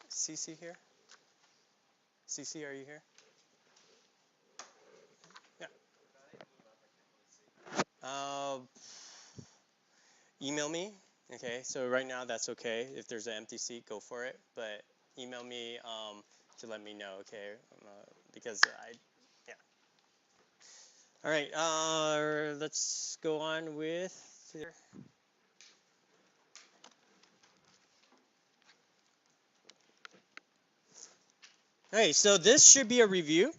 CC here? CC, are you here? Yeah. Email me. Okay, so right now that's okay. If there's an empty seat, go for it. But email me to let me know, okay? Because yeah. All right, let's go on with. All right, so this should be a review.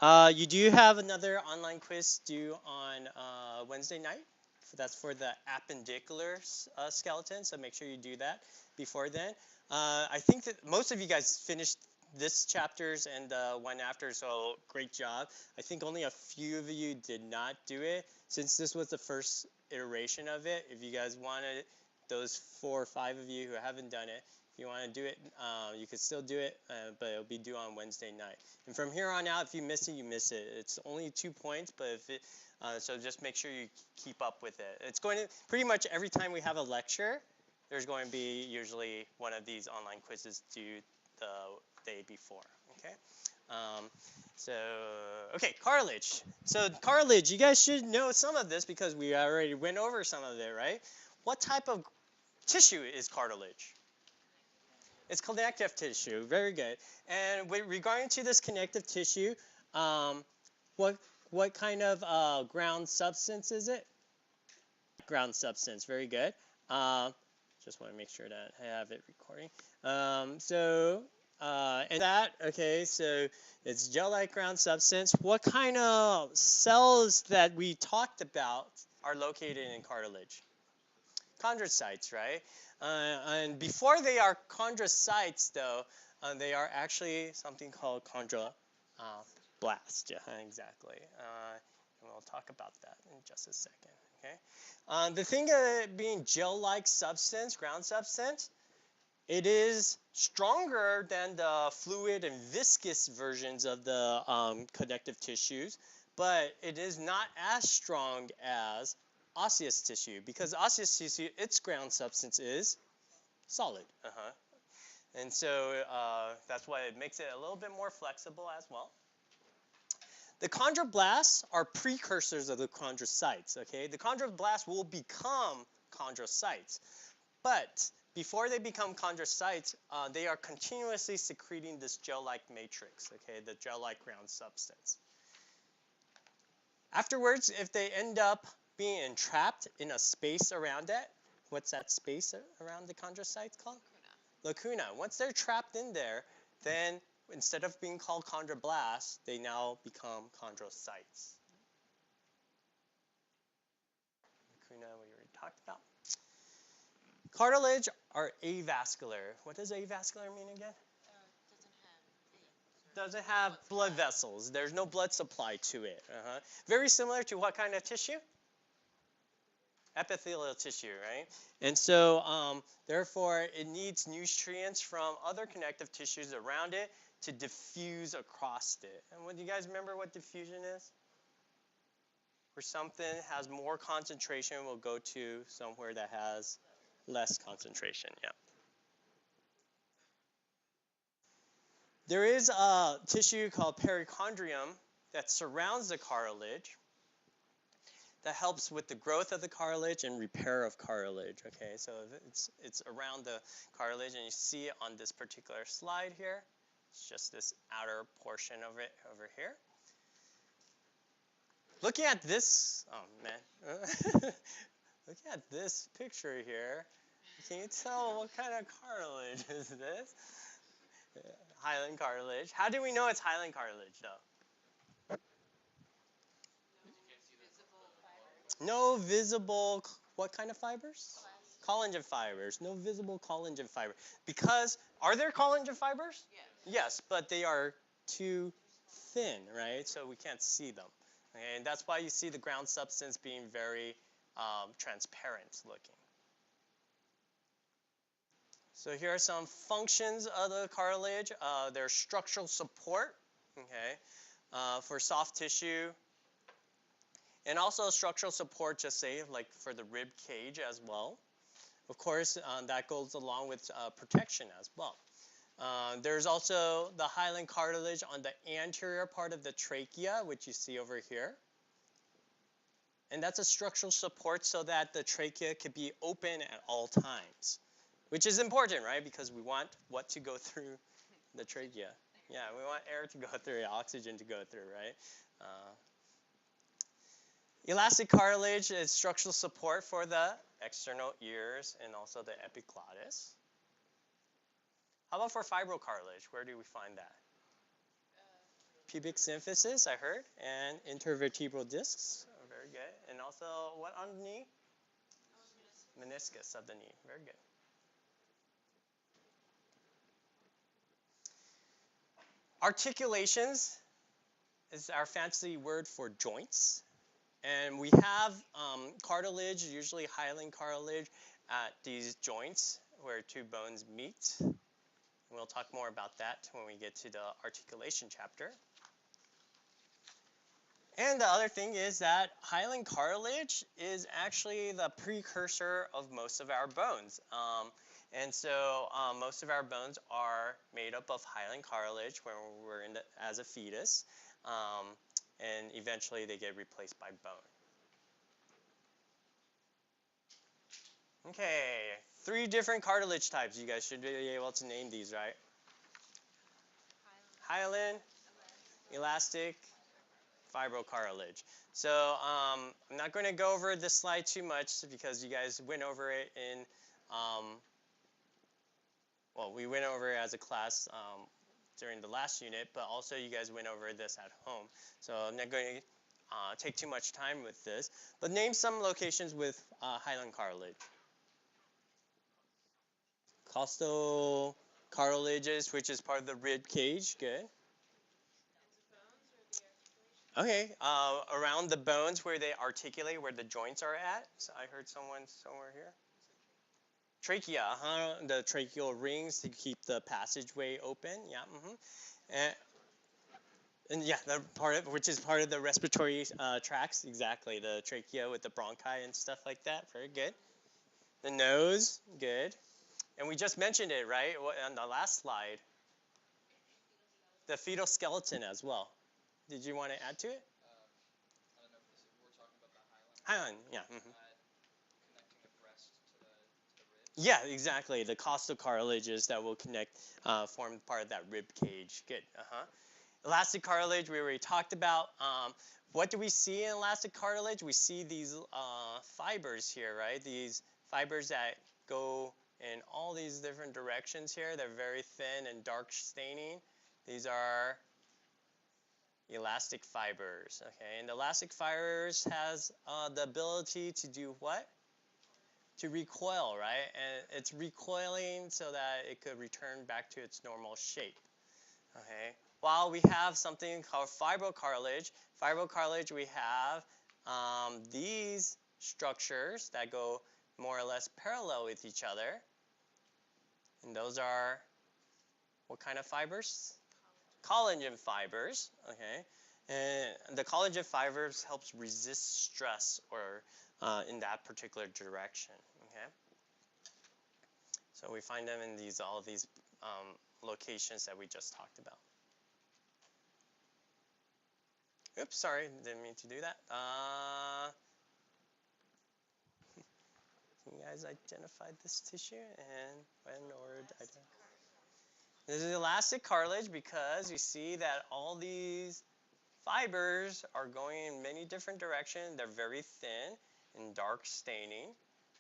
You do have another online quiz due on Wednesday night. That's for the appendicular skeleton, so make sure you do that before then. I think that most of you guys finished this chapters and the one after, so great job. I think only a few of you did not do it. Since this was the first iteration of it, if you guys wanted, those 4 or 5 of you who haven't done it, if you want to do it, you can still do it, but it'll be due on Wednesday night. And from here on out, if you miss it, you miss it. It's only 2 points, but if it, so just make sure you keep up with it. It's going to, pretty much every time we have a lecture, there's going to be usually one of these online quizzes due the day before, okay? Okay, cartilage. So cartilage, you guys should know some of this because we already went over some of it, right? What type of tissue is cartilage? It's connective tissue. Very good. And regarding to this connective tissue, what kind of ground substance is it? Ground substance. Very good. Just want to make sure that I have it recording. And that, okay, so it's gel-like ground substance. What kind of cells that we talked about are located in cartilage? Chondrocytes, right? And before they are chondrocytes, though, they are actually something called chondroblast. Yeah, exactly. And we'll talk about that in just a second. Okay. The thing of it being gel-like substance, ground substance, it is stronger than the fluid and viscous versions of the connective tissues, but it is not as strong as osseous tissue, because osseous tissue, its ground substance is solid. And so that's why it makes it a little bit more flexible as well. The chondroblasts are precursors of the chondrocytes. Okay, the chondroblasts will become chondrocytes, but before they become chondrocytes, they are continuously secreting this gel-like matrix. Okay, the gel-like ground substance. Afterwards, if they end up being entrapped in a space around it, what's that space around the chondrocytes called? Lacuna. Once they're trapped in there, then instead of being called chondroblasts, they now become chondrocytes. Lacuna, we already talked about. Cartilage are avascular. What does avascular mean again? Doesn't have blood vessels. There's no blood supply to it. Very similar to what kind of tissue? Epithelial tissue, right? And so, therefore, it needs nutrients from other connective tissues around it to diffuse across it. And do you guys remember what diffusion is? Where something has more concentration, will go to somewhere that has less concentration, yeah. There is a tissue called perichondrium that surrounds the cartilage that helps with the growth of the cartilage and repair of cartilage. Okay, so it's around the cartilage, and you see it on this particular slide here. It's just this outer portion of it over here. Looking at this, oh man, looking at this picture here, can you tell what kind of cartilage is this? Hyaline cartilage. How do we know it's hyaline cartilage, though? No visible, what kind of fibers? Collagen fibers. No visible collagen fiber. Because, are there collagen fibers? Yes, but they are too thin, right? So we can't see them. Okay? And that's why you see the ground substance being very transparent looking. So here are some functions of the cartilage. There's structural support, okay, for soft tissue, And also structural support, just say, like for the rib cage as well. Of course, that goes along with protection as well. There's also the hyaline cartilage on the anterior part of the trachea, which you see over here. And that's a structural support so that the trachea could be open at all times, which is important, right? Because we want what to go through the trachea. Yeah, we want air to go through, oxygen to go through, right? Elastic cartilage is structural support for the external ears and also the epiglottis. How about for fibrocartilage? Where do we find that? Pubic symphysis, I heard, and intervertebral discs. Oh, very good. And also, what on the knee? Meniscus of the knee. Very good. Articulations is our fancy word for joints. And we have cartilage, usually hyaline cartilage, at these joints where two bones meet. We'll talk more about that when we get to the articulation chapter. And the other thing is that hyaline cartilage is actually the precursor of most of our bones. And so most of our bones are made up of hyaline cartilage when we're as a fetus. And eventually they get replaced by bone. Okay, 3 different cartilage types. You guys should be able to name these, right? Hyaline, elastic, fibrocartilage. So I'm not going to go over this slide too much because you guys went over it in, well, we went over it as a class during the last unit, but also you guys went over this at home. So I'm not going to take too much time with this. But name some locations with hyaline cartilage. Costal cartilages, which is part of the rib cage. Good. Okay, around the bones where they articulate, where the joints are at. So I heard someone somewhere here. Trachea, the tracheal rings to keep the passageway open. Yeah. And yeah, which is part of the respiratory tracts. Exactly, the trachea with the bronchi and stuff like that. Very good. The nose, good. And we just mentioned it, right, on the last slide. The fetal skeleton as well. Did you want to add to it? I don't know if we're talking about the hyaline. Hyaline, yeah. Connecting the breast to the ribs. Yeah, exactly. The costal cartilages that will connect, form part of that rib cage. Good. Elastic cartilage, we already talked about. What do we see in elastic cartilage? We see these fibers here, right? These fibers that go in all these different directions here. They're very thin and dark staining. These are elastic fibers, okay? And elastic fibers has the ability to do what? To recoil, right? And it's recoiling so that it could return back to its normal shape, okay? While we have something called fibrocartilage, we have these structures that go more or less parallel with each other. And those are what kind of fibers? Collagen fibers, okay? And the collagen fibers helps resist stress or in that particular direction, okay? So we find them in all of these locations that we just talked about. Oops, sorry, didn't mean to do that. Can you guys identify this tissue and when or identify? This is elastic cartilage because you see that all these fibers are going in many different directions. They're very thin and dark staining.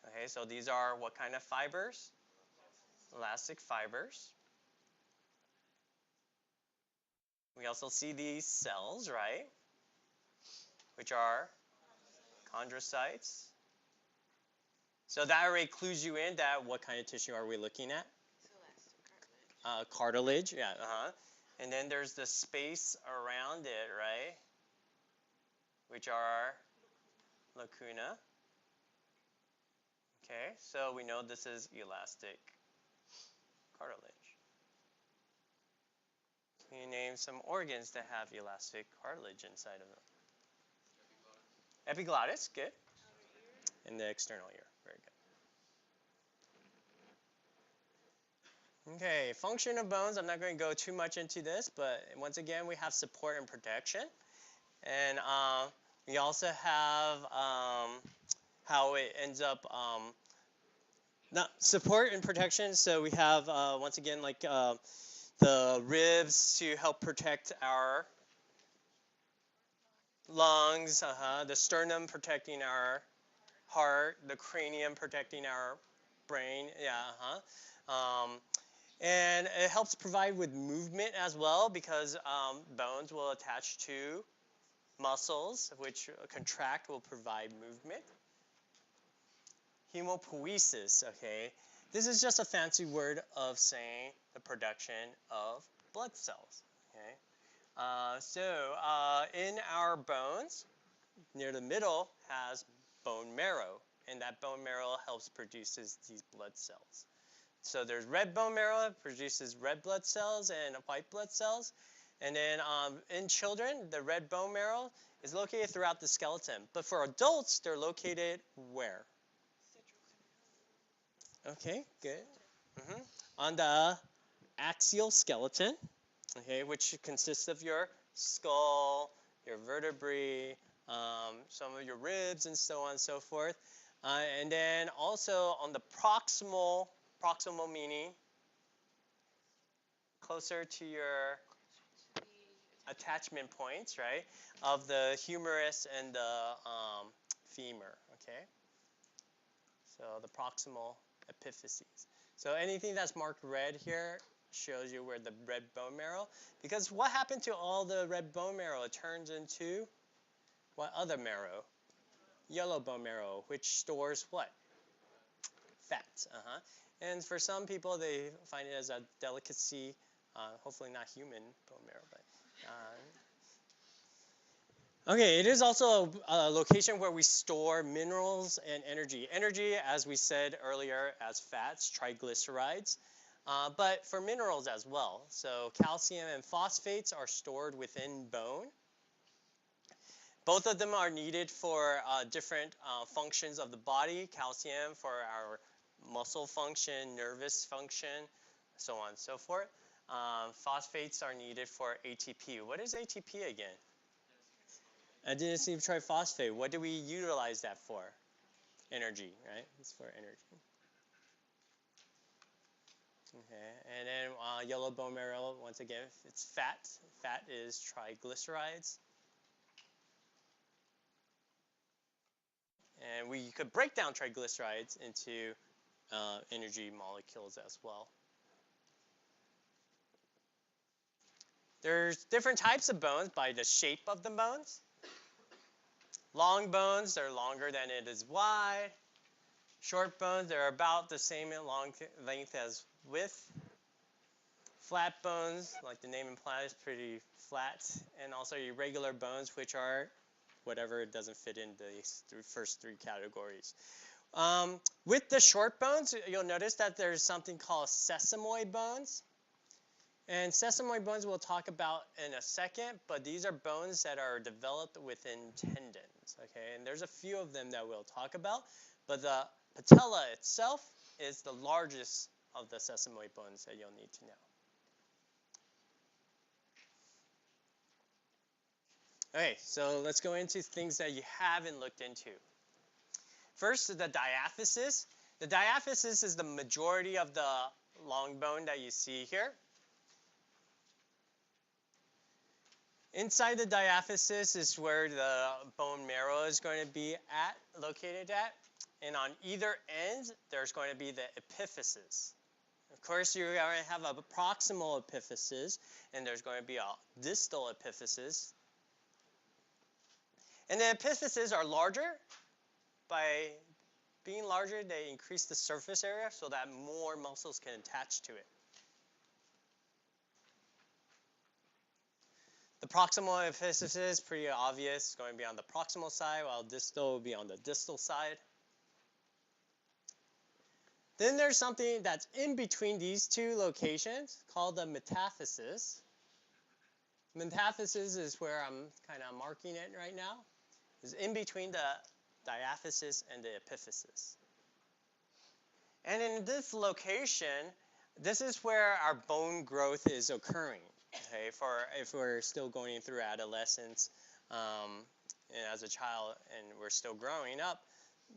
Okay, so these are what kind of fibers? Elastic fibers. We also see these cells, right? Which are chondrocytes. So that already clues you in that what kind of tissue are we looking at? Cartilage, yeah, And then there's the space around it, right? Which are lacuna. Okay, so we know this is elastic cartilage. Can you name some organs that have elastic cartilage inside of them? Epiglottis, good. And the external ear, very good. Okay, function of bones. I'm not going to go too much into this, but once again, we have support and protection. And we also have how it ends up not support and protection. So we have once again like the ribs to help protect our lungs, the sternum protecting our heart, the cranium protecting our brain, and it helps provide with movement as well because bones will attach to muscles, which contract will provide movement. Hemopoiesis, okay, this is just a fancy word of saying the production of blood cells, okay. In our bones, near the middle has bone marrow, and that bone marrow helps produces these blood cells. So there's red bone marrow, produces red blood cells and white blood cells. And then in children, the red bone marrow is located throughout the skeleton. But for adults, they're located where? Okay, good. On the axial skeleton, okay, which consists of your skull, your vertebrae, some of your ribs, and so on and so forth. And then also on the proximal meaning closer to your attachment points, right, of the humerus and the femur, okay? So the proximal epiphyses. So anything that's marked red here shows you where the red bone marrow, because what happened to all the red bone marrow? It turns into what other marrow? Yellow bone marrow, which stores what? Fat. And for some people, they find it as a delicacy. Hopefully not human bone marrow, but. Okay, it is also a location where we store minerals and energy. Energy, as we said earlier, as fats, triglycerides, but for minerals as well. So calcium and phosphates are stored within bone. Both of them are needed for different functions of the body. Calcium for our muscle function, nervous function, so on and so forth. Phosphates are needed for ATP. What is ATP again? Adenosine triphosphate. What do we utilize that for? Energy, right? It's for energy. Okay, and then yellow bone marrow, once again, it's fat. Fat is triglycerides. And we could break down triglycerides into energy molecules as well. There's different types of bones by the shape of the bones. Long bones, they're longer than it is wide. Short bones, they're about the same in length as width. Flat bones, like the name implies, pretty flat. And also irregular bones, which are whatever it doesn't fit in the first three categories. With the short bones, you'll notice that there's something called sesamoid bones. And sesamoid bones we'll talk about in a second, but these are bones that are developed within tendons, okay? And there's a few of them that we'll talk about, but the patella itself is the largest of the sesamoid bones that you'll need to know. Okay, so let's go into things that you haven't looked into. First, the diaphysis. The diaphysis is the majority of the long bone that you see here. Inside the diaphysis is where the bone marrow is going to be located at. And on either end, there's going to be the epiphysis. Of course, you're going to have a proximal epiphysis, and there's going to be a distal epiphysis. And the epiphyses are larger. By being larger, they increase the surface area so that more muscles can attach to it. The proximal epiphysis is pretty obvious. It's going to be on the proximal side, while distal will be on the distal side. Then there's something that's in between these two locations called the metaphysis. Metaphysis is where I'm kind of marking it right now. is in between the diaphysis and the epiphysis. And in this location, this is where our bone growth is occurring. Okay, for if we're still going through adolescence as a child and we're still growing up,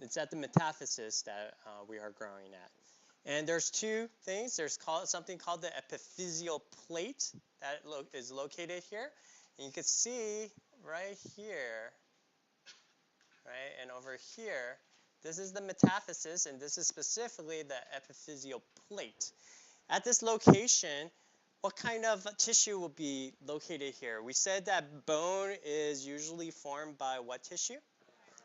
it's at the metaphysis that we are growing at. And there's two things. There's something called the epiphyseal plate that is located here. And you can see right here, right, and over here, this is the metaphysis, and this is specifically the epiphyseal plate. At this location, what kind of tissue will be located here? We said that bone is usually formed by what tissue?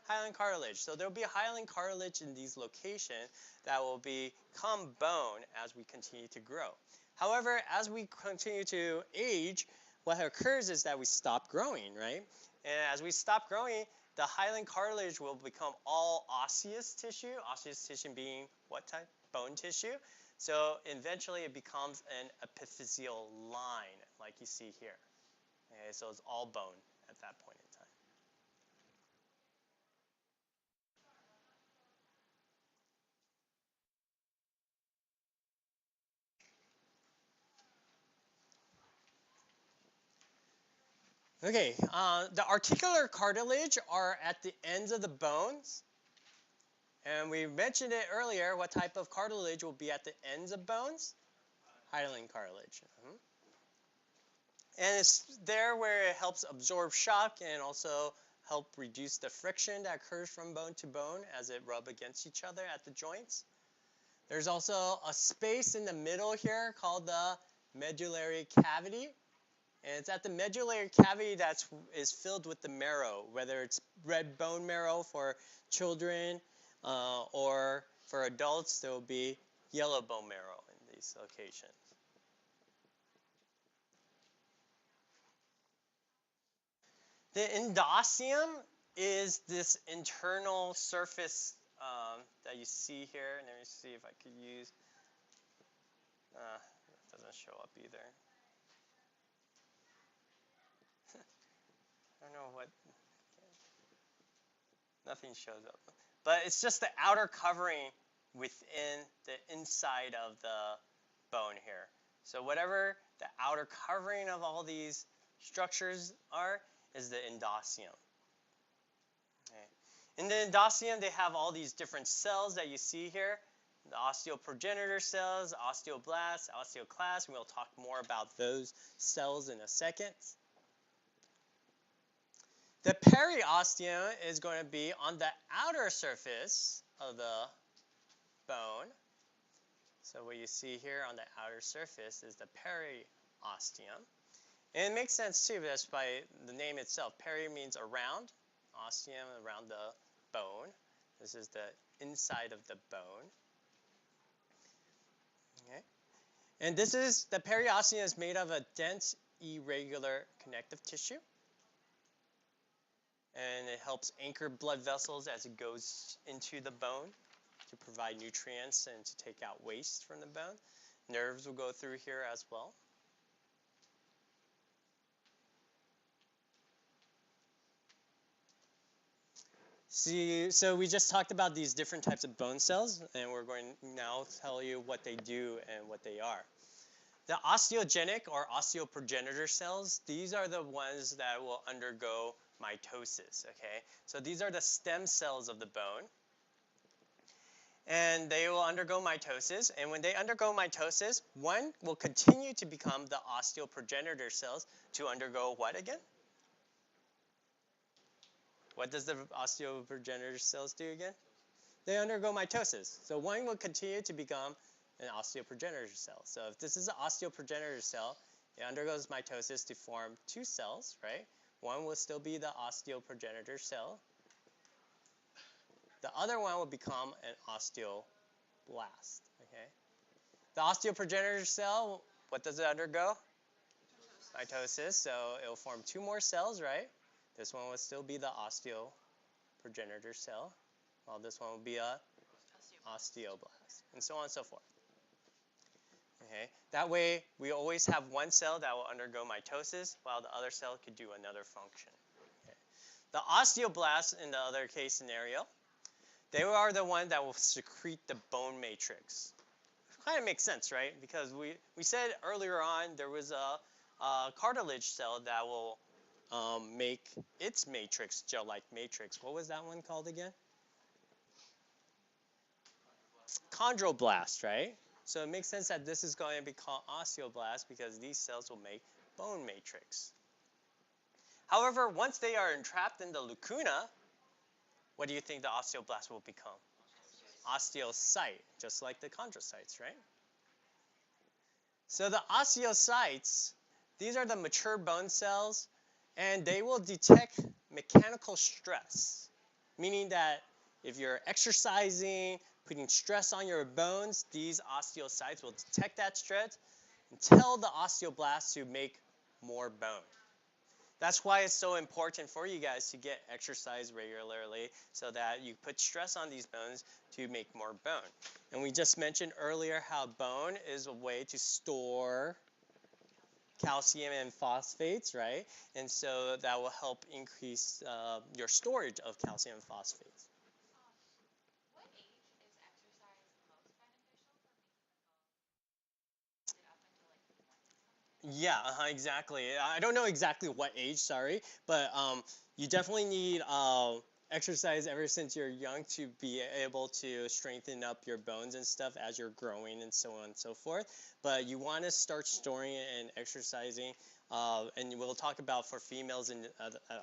Hyaline cartilage. So there will be hyaline cartilage in these locations that will become bone as we continue to grow. However, as we continue to age, what occurs is that we stop growing, right? And as we stop growing, the hyaline cartilage will become all osseous tissue being what type? Bone tissue. So eventually it becomes an epiphyseal line, like you see here. Okay, so it's all bone at that point in time. Okay, the articular cartilage are at the ends of the bones. And we mentioned it earlier, what type of cartilage will be at the ends of bones? Hyaline cartilage. And it's there where it helps absorb shock and also help reduce the friction that occurs from bone to bone as it rub against each other at the joints. There's also a space in the middle here called the medullary cavity. And it's at the medullary cavity that is filled with the marrow, whether it's red bone marrow for children or for adults, there will be yellow bone marrow in these locations. The endosteum is this internal surface that you see here. And let me see if I could use, it doesn't show up either. I don't know what, nothing shows up. But it's just the outer covering within the inside of the bone here. So whatever the outer covering of all these structures are is the endosteum. Okay. In the endosteum, they have all these different cells that you see here. The osteoprogenitor cells, osteoblasts, osteoclasts. We'll talk more about those cells in a second. The periosteum is going to be on the outer surface of the bone. So what you see here on the outer surface is the periosteum. And it makes sense too, that's by the name itself. Peri means around, osteum around the bone. This is the inside of the bone. Okay. And this is, the periosteum is made of a dense, irregular connective tissue. And it helps anchor blood vessels as it goes into the bone to provide nutrients and to take out waste from the bone. Nerves will go through here as well. See, so we just talked about these different types of bone cells, and we're going to now tell you what they do and what they are. The osteogenic or osteoprogenitor cells, these are the ones that will undergo mitosis, okay? So these are the stem cells of the bone. And they will undergo mitosis. And when they undergo mitosis, one will continue to become the osteoprogenitor cells to undergo what again? What does the osteoprogenitor cells do again? They undergo mitosis. So one will continue to become an osteoprogenitor cell. So if this is an osteoprogenitor cell, it undergoes mitosis to form two cells, right? One will still be the osteoprogenitor cell. The other one will become an osteoblast, okay? The osteoprogenitor cell, what does it undergo? Mitosis. So it will form two more cells, right? This one will still be the osteoprogenitor cell, while this one will be a osteoblast, and so on and so forth. Okay? That way, we always have one cell that will undergo mitosis, while the other cell could do another function. Okay? The osteoblasts, in the other case scenario, they are the one that will secrete the bone matrix. Kind of makes sense, right? Because we said earlier on there was a cartilage cell that will make its matrix gel-like matrix. What was that one called again? Chondroblast, right? So it makes sense that this is going to be called osteoblast because these cells will make bone matrix. However, once they are entrapped in the lacuna, what do you think the osteoblast will become? Osteocyte, just like the chondrocytes, right? So the osteocytes, these are the mature bone cells, and they will detect mechanical stress, meaning that if you're exercising, putting stress on your bones, these osteocytes will detect that stress and tell the osteoblasts to make more bone. That's why it's so important for you guys to get exercise regularly so that you put stress on these bones to make more bone. And we just mentioned earlier how bone is a way to store calcium and phosphates, right? And so that will help increase your storage of calcium and phosphates. What age is exercise most beneficial for making the bone? Is it up until like 20 something? Yeah, exactly. I don't know exactly what age, sorry, but you definitely need exercise ever since you're young to be able to strengthen up your bones and stuff as you're growing and so on and so forth. But you want to start storing it and exercising, and we'll talk about for females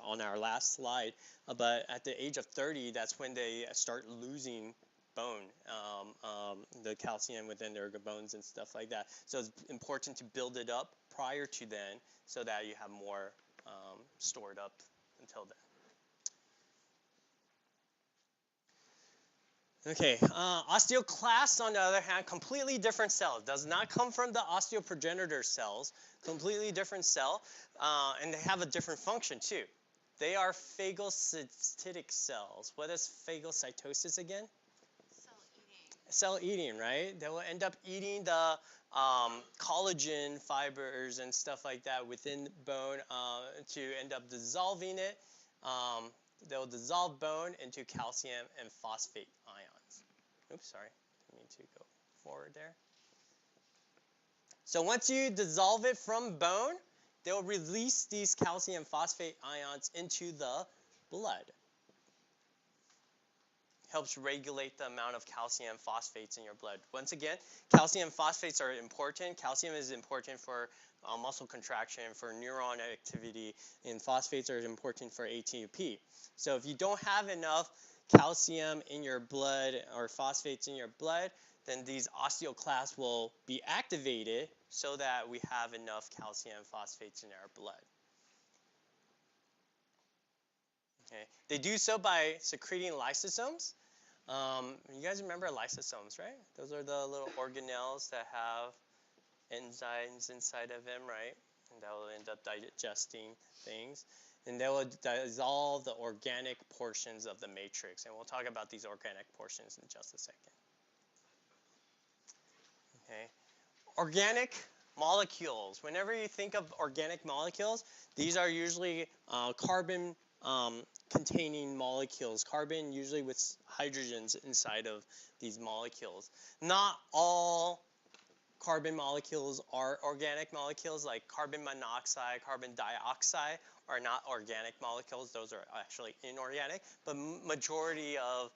on our last slide. But at the age of 30, that's when they start losing bone, the calcium within their bones and stuff like that. So it's important to build it up prior to then so that you have more stored up until then. Okay, osteoclasts, on the other hand, completely different cell. Does not come from the osteoprogenitor cells. Completely different cell, and they have a different function too. They are phagocytic cells. What is phagocytosis again? Cell eating, right? They will end up eating the collagen fibers and stuff like that within bone to end up dissolving it. They'll dissolve bone into calcium and phosphate ions. Oops, sorry. I need to go forward there. So once you dissolve it from bone, they'll release these calcium phosphate ions into the blood. Helps regulate the amount of calcium phosphates in your blood. Once again, calcium phosphates are important. Calcium is important for muscle contraction, for neuron activity, and phosphates are important for ATP. So if you don't have enough calcium in your blood or phosphates in your blood, then these osteoclasts will be activated so that we have enough calcium phosphates in our blood. Okay. They do so by secreting lysosomes. You guys remember lysosomes, right? Those are the little organelles that have enzymes inside of them, right? And that will end up digesting things. And they will dissolve the organic portions of the matrix. And we'll talk about these organic portions in just a second. Okay. Organic molecules. Whenever you think of organic molecules, these are usually carbon containing molecules. Carbon usually with hydrogens inside of these molecules. Not all carbon molecules are organic molecules, like carbon monoxide, carbon dioxide are not organic molecules. Those are actually inorganic. But majority of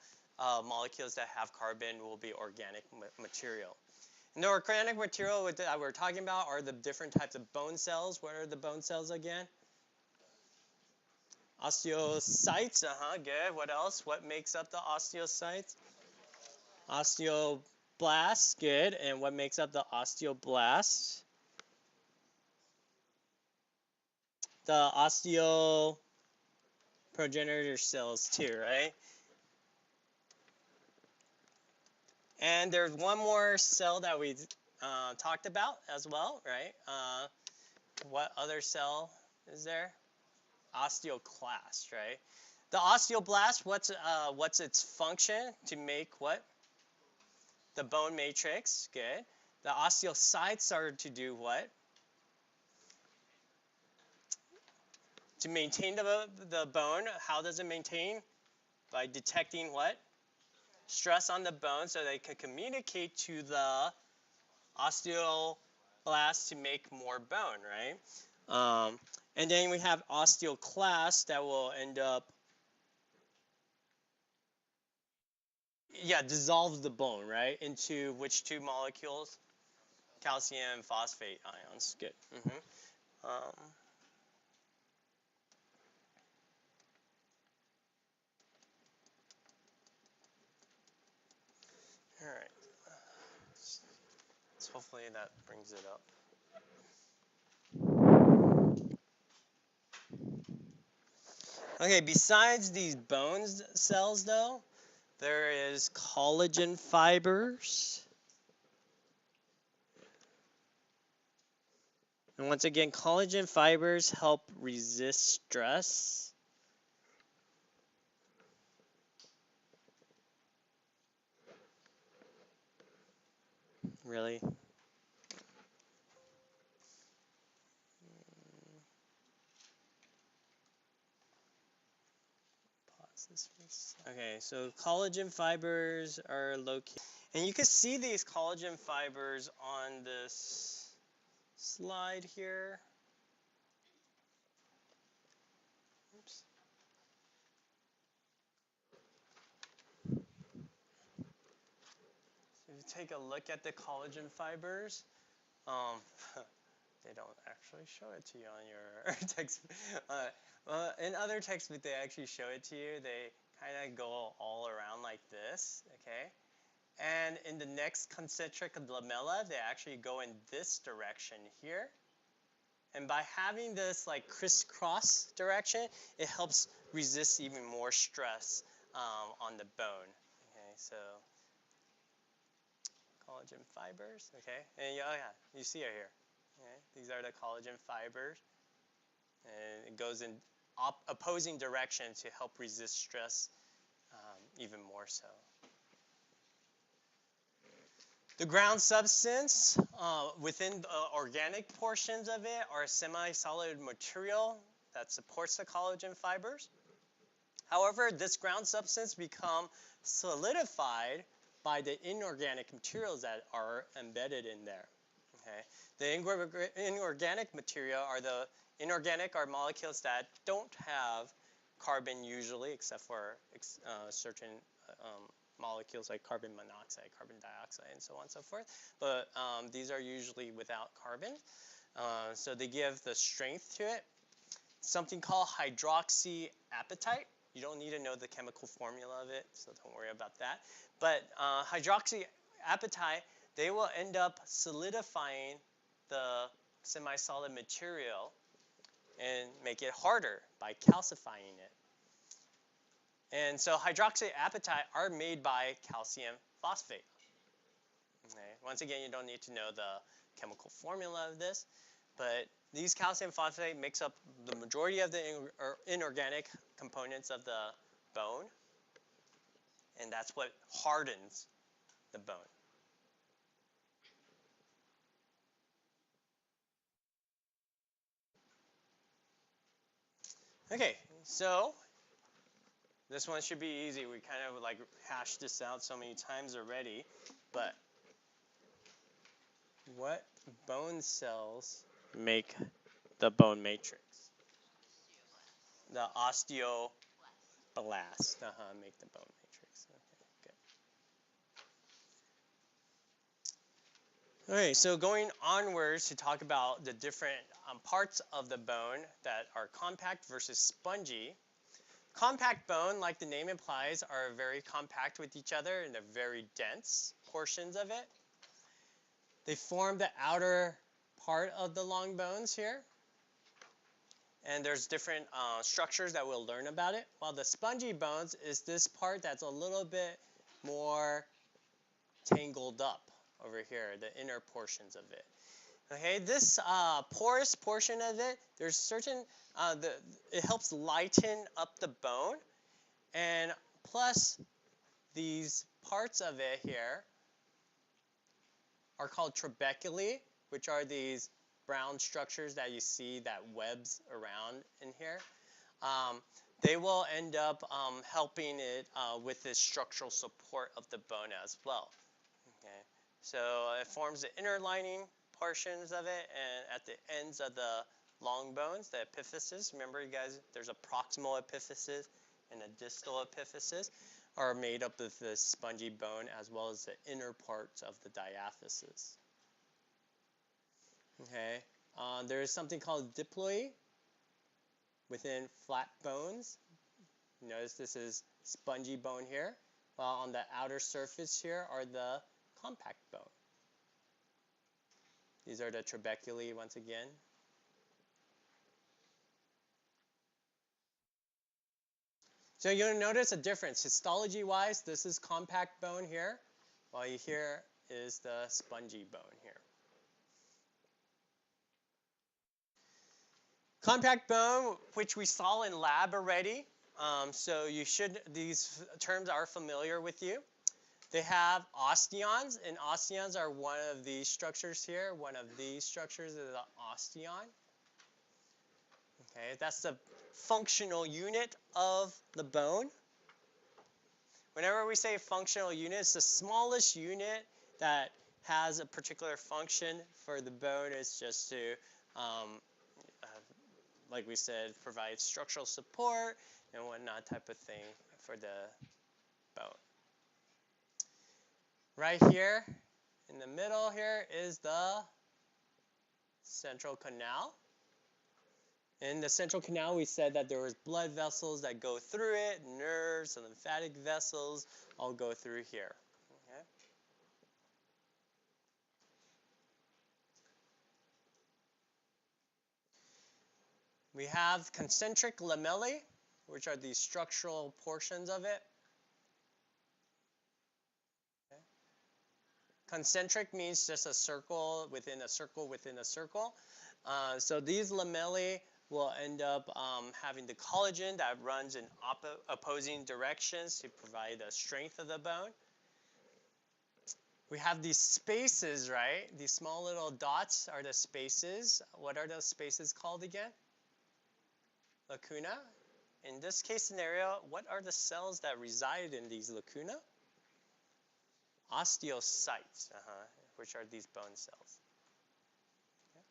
molecules that have carbon will be organic material. And the organic material that we're talking about are the different types of bone cells. What are the bone cells again? Osteocytes, good. What else? What makes up the osteocytes? Osteoblasts, good. And what makes up the osteoblasts? The osteoprogenitor cells too, right? And there's one more cell that we talked about as well, right? What other cell is there? Osteoclast, right? The osteoblast, what's its function? To make what? The bone matrix, good. The osteocytes are to do what? to maintain the bone, how does it maintain? By detecting what? Stress on the bone, so they can communicate to the osteoblasts to make more bone, right? And then we have osteoclasts that will end up, dissolve the bone, right? Into which two molecules? Calcium phosphate ions. Good. All right. So hopefully that brings it up. Okay, besides these bone cells, though, there is collagen fibers. And once again, collagen fibers help resist stress. Really? Pause this piece. Okay, so collagen fibers are located. And you can see these collagen fibers on this slide here. Oops. So if you take a look at the collagen fibers, they don't actually show it to you on your text. In other textbooks, they actually show it to you. They kind of go all around like this, okay? And in the next concentric lamella, they actually go in this direction here. And by having this like crisscross direction, it helps resist even more stress on the bone. Okay, so collagen fibers, okay? And you see it here. Okay? These are the collagen fibers. And it goes in opposing direction to help resist stress even more so. The ground substance within the organic portions of it are semi-solid material that supports the collagen fibers. However, this ground substance becomes solidified by the inorganic materials that are embedded in there. Okay? The inorganic material are molecules that don't have carbon usually, except for certain molecules like carbon monoxide, carbon dioxide, and so on and so forth. But these are usually without carbon. So they give the strength to it. Something called hydroxyapatite. You don't need to know the chemical formula of it, so don't worry about that. But hydroxyapatite, they will end up solidifying the semi-solid material and make it harder by calcifying it. And so hydroxyapatite are made by calcium phosphate. Okay. Once again, you don't need to know the chemical formula of this, but these calcium phosphate makes up the majority of the inorganic components of the bone, and that's what hardens the bone. Okay, so this one should be easy. We kind of like hashed this out so many times already, but what bone cells make the bone matrix? The osteoblast make the bone matrix. Okay, good. Okay, so going onwards to talk about the different parts of the bone that are compact versus spongy. Compact bone, like the name implies, are very compact with each other and they're very dense portions of it. They form the outer part of the long bones here. And there's different structures that we'll learn about it. While the spongy bones is this part that's a little bit more tangled up over here, the inner portions of it. Okay, this porous portion of it, there's certain, it helps lighten up the bone. And plus, these parts of it here are called trabeculae, which are these brown structures that you see that webs around in here, they will end up helping it with the structural support of the bone as well. Okay, so it forms the inner lining portions of it, and at the ends of the long bones, the epiphysis. Remember, you guys, there's a proximal epiphysis and a distal epiphysis, are made up of this spongy bone as well as the inner parts of the diaphysis. Okay, there is something called diploid within flat bones. Notice this is spongy bone here, while on the outer surface here are the compact bone. These are the trabeculae once again. So you'll notice a difference. Histology-wise, this is compact bone here, while here is the spongy bone here. Compact bone, which we saw in lab already, so these terms are familiar with you. They have osteons, and osteons are one of these structures here. One of these structures is an osteon. Okay, that's the functional unit of the bone. Whenever we say functional unit, it's the smallest unit that has a particular function for the bone. It's just to like we said, provide structural support and whatnot type of thing for the bone. Right here in the middle here is the central canal. In the central canal, we said that there was blood vessels that go through it, nerves and lymphatic vessels all go through here. Okay. We have concentric lamellae, which are the structural portions of it. Okay. Concentric means just a circle within a circle within a circle. So these lamellae will end up having the collagen that runs in opposing directions to provide the strength of the bone. We have these spaces, right? These small little dots are the spaces. What are those spaces called again? Lacuna. In this case scenario, what are the cells that reside in these lacuna? Osteocytes, which are these bone cells. Okay.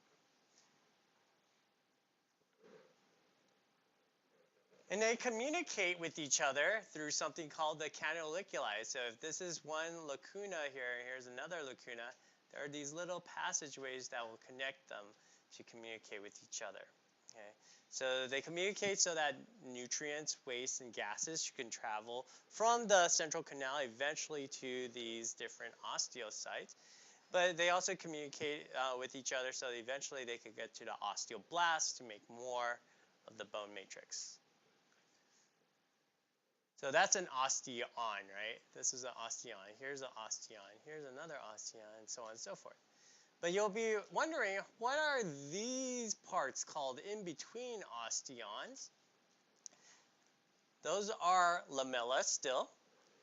And they communicate with each other through something called the canaliculi. So if this is one lacuna here, here's another lacuna, there are these little passageways that will connect them to communicate with each other. Okay. So they communicate so that nutrients, waste, and gases can travel from the central canal eventually to these different osteocytes. But they also communicate with each other so that eventually they could get to the osteoblasts to make more of the bone matrix. So that's an osteon, right? This is an osteon. Here's an osteon. Here's another osteon, and so on and so forth. But you'll be wondering, what are these parts called in between osteons? Those are lamella still,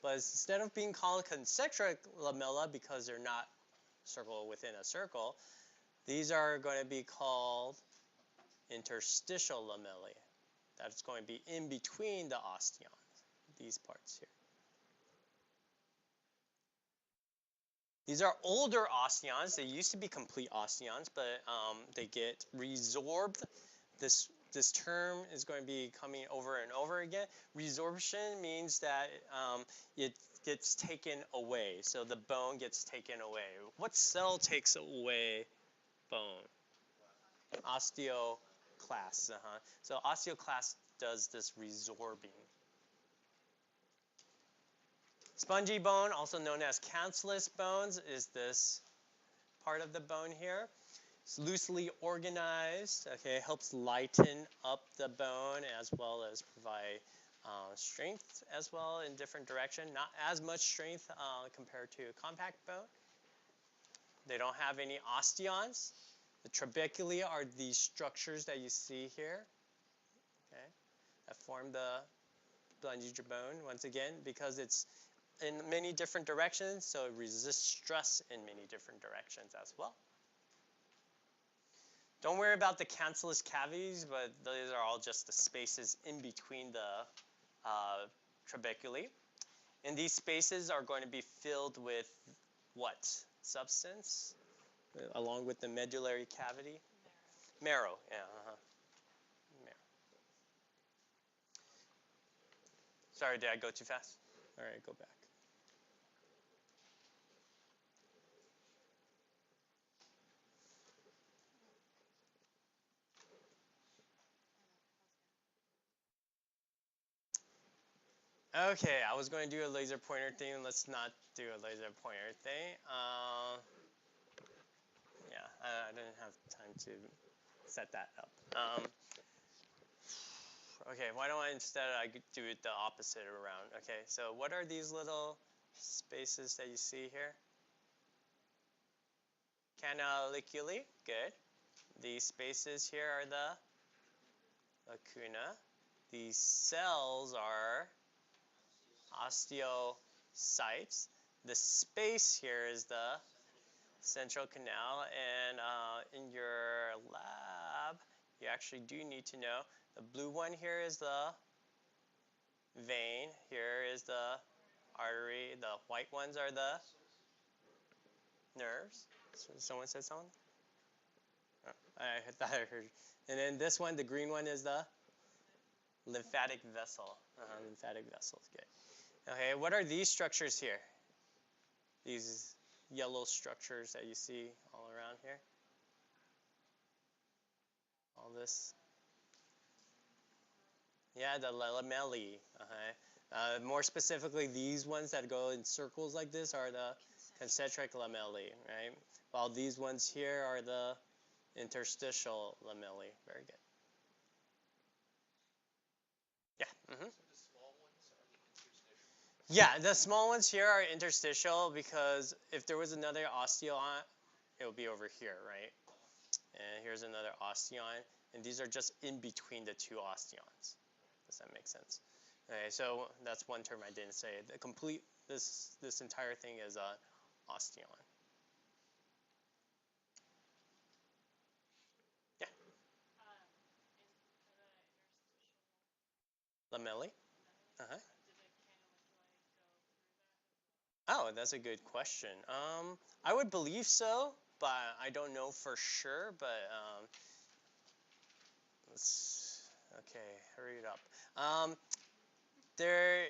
but instead of being called concentric lamella because they're not circle within a circle, these are going to be called interstitial lamellae. That's going to be in between the osteons, these parts here. These are older osteons. They used to be complete osteons, but they get resorbed. This term is going to be coming over and over again. Resorption means that it gets taken away. So the bone gets taken away. What cell takes away bone? Osteoclast. So osteoclast does this resorbing. Spongy bone, also known as cancellous bones, is this part of the bone here. It's loosely organized. Okay, helps lighten up the bone as well as provide strength as well in different direction. Not as much strength compared to a compact bone. They don't have any osteons. The trabeculae are these structures that you see here. Okay, that form the spongy bone once again because it's in many different directions, so it resists stress in many different directions as well. Don't worry about the cancellous cavities, but these are all just the spaces in between the trabeculae. And these spaces are going to be filled with what substance? Along with the medullary cavity? Marrow, yeah. Marrow. Sorry, did I go too fast? All right, go back. Okay, I was going to do a laser pointer thing. Let's not do a laser pointer thing. Yeah, I didn't have time to set that up. Okay, why don't I instead do it the opposite around? Okay, so what are these little spaces that you see here? Canaliculi, good. These spaces here are the lacuna. These cells are osteocytes. The space here is the central canal, and in your lab, you actually do need to know the blue one here is the vein. Here is the artery. The white ones are the nerves. Someone said something? Oh, I thought I heard. And then this one, the green one, is the lymphatic vessel. Lymphatic vessels, good. Okay, what are these structures here? These yellow structures that you see all around here? All this? Yeah, the lamellae. More specifically, these ones that go in circles like this are the concentric lamellae, right? While these ones here are the interstitial lamellae. Very good. Yeah. Mm-hmm. The small ones are the interstitial. Yeah, the small ones here are interstitial because if there was another osteon, it would be over here, right? And here's another osteon, and these are just in between the two osteons. Does that make sense? Okay, so that's one term I didn't say. The complete this entire thing is a osteon. Yeah. Lamellae. Uh-huh. Oh, that's a good question. I would believe so, but I don't know for sure. But okay, hurry it up. There.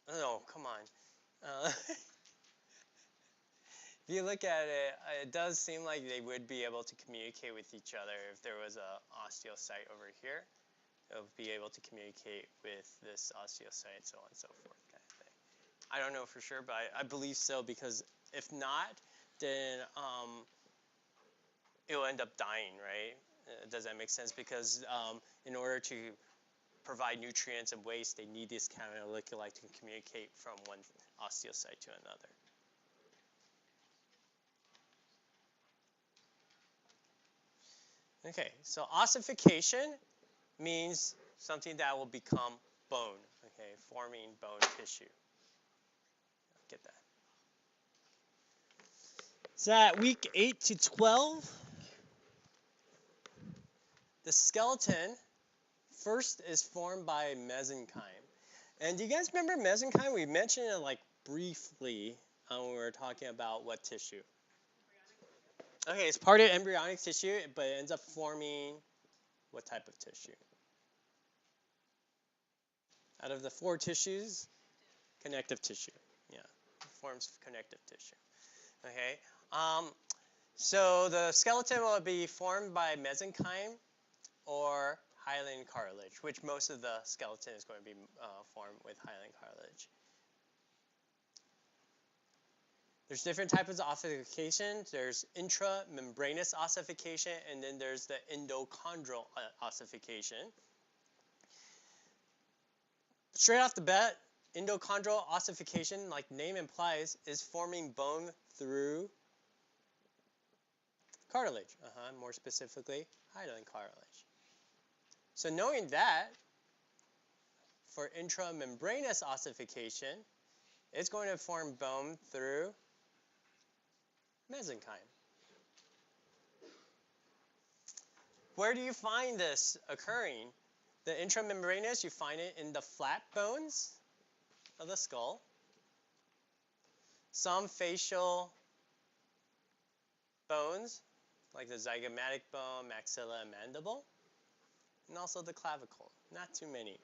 No, come on. If you look at it, it does seem like they would be able to communicate with each other. If there was a osteocyte over here, it would be able to communicate with this osteocyte, so on and so forth, kind of thing. I don't know for sure, but I believe so because if not, then it will end up dying, right? Does that make sense? Because in order to provide nutrients and waste, they need this kind of canaliculite to communicate from one osteocyte to another. Okay, so ossification means something that will become bone, okay, forming bone tissue. Get that. So at week 8 to 12, the skeleton first is formed by mesenchyme. And do you guys remember mesenchyme? We mentioned it like briefly when we were talking about what tissue. Okay, it's part of embryonic tissue, but it ends up forming what type of tissue? Out of the 4 tissues, connective tissue. Yeah, it forms connective tissue. Okay, so the skeleton will be formed by mesenchyme or hyaline cartilage, which most of the skeleton is going to be formed with hyaline cartilage. There's different types of ossification. There's intramembranous ossification, and then there's the endochondral ossification. Straight off the bat, endochondral ossification, like name implies, is forming bone through cartilage. More specifically, hyaline cartilage. So knowing that, for intramembranous ossification, it's going to form bone through mesenchyme. where do you find this occurring? The intramembranous, you find it in the flat bones of the skull. Some facial bones, like the zygomatic bone, maxilla, and mandible. And also the clavicle. Not too many.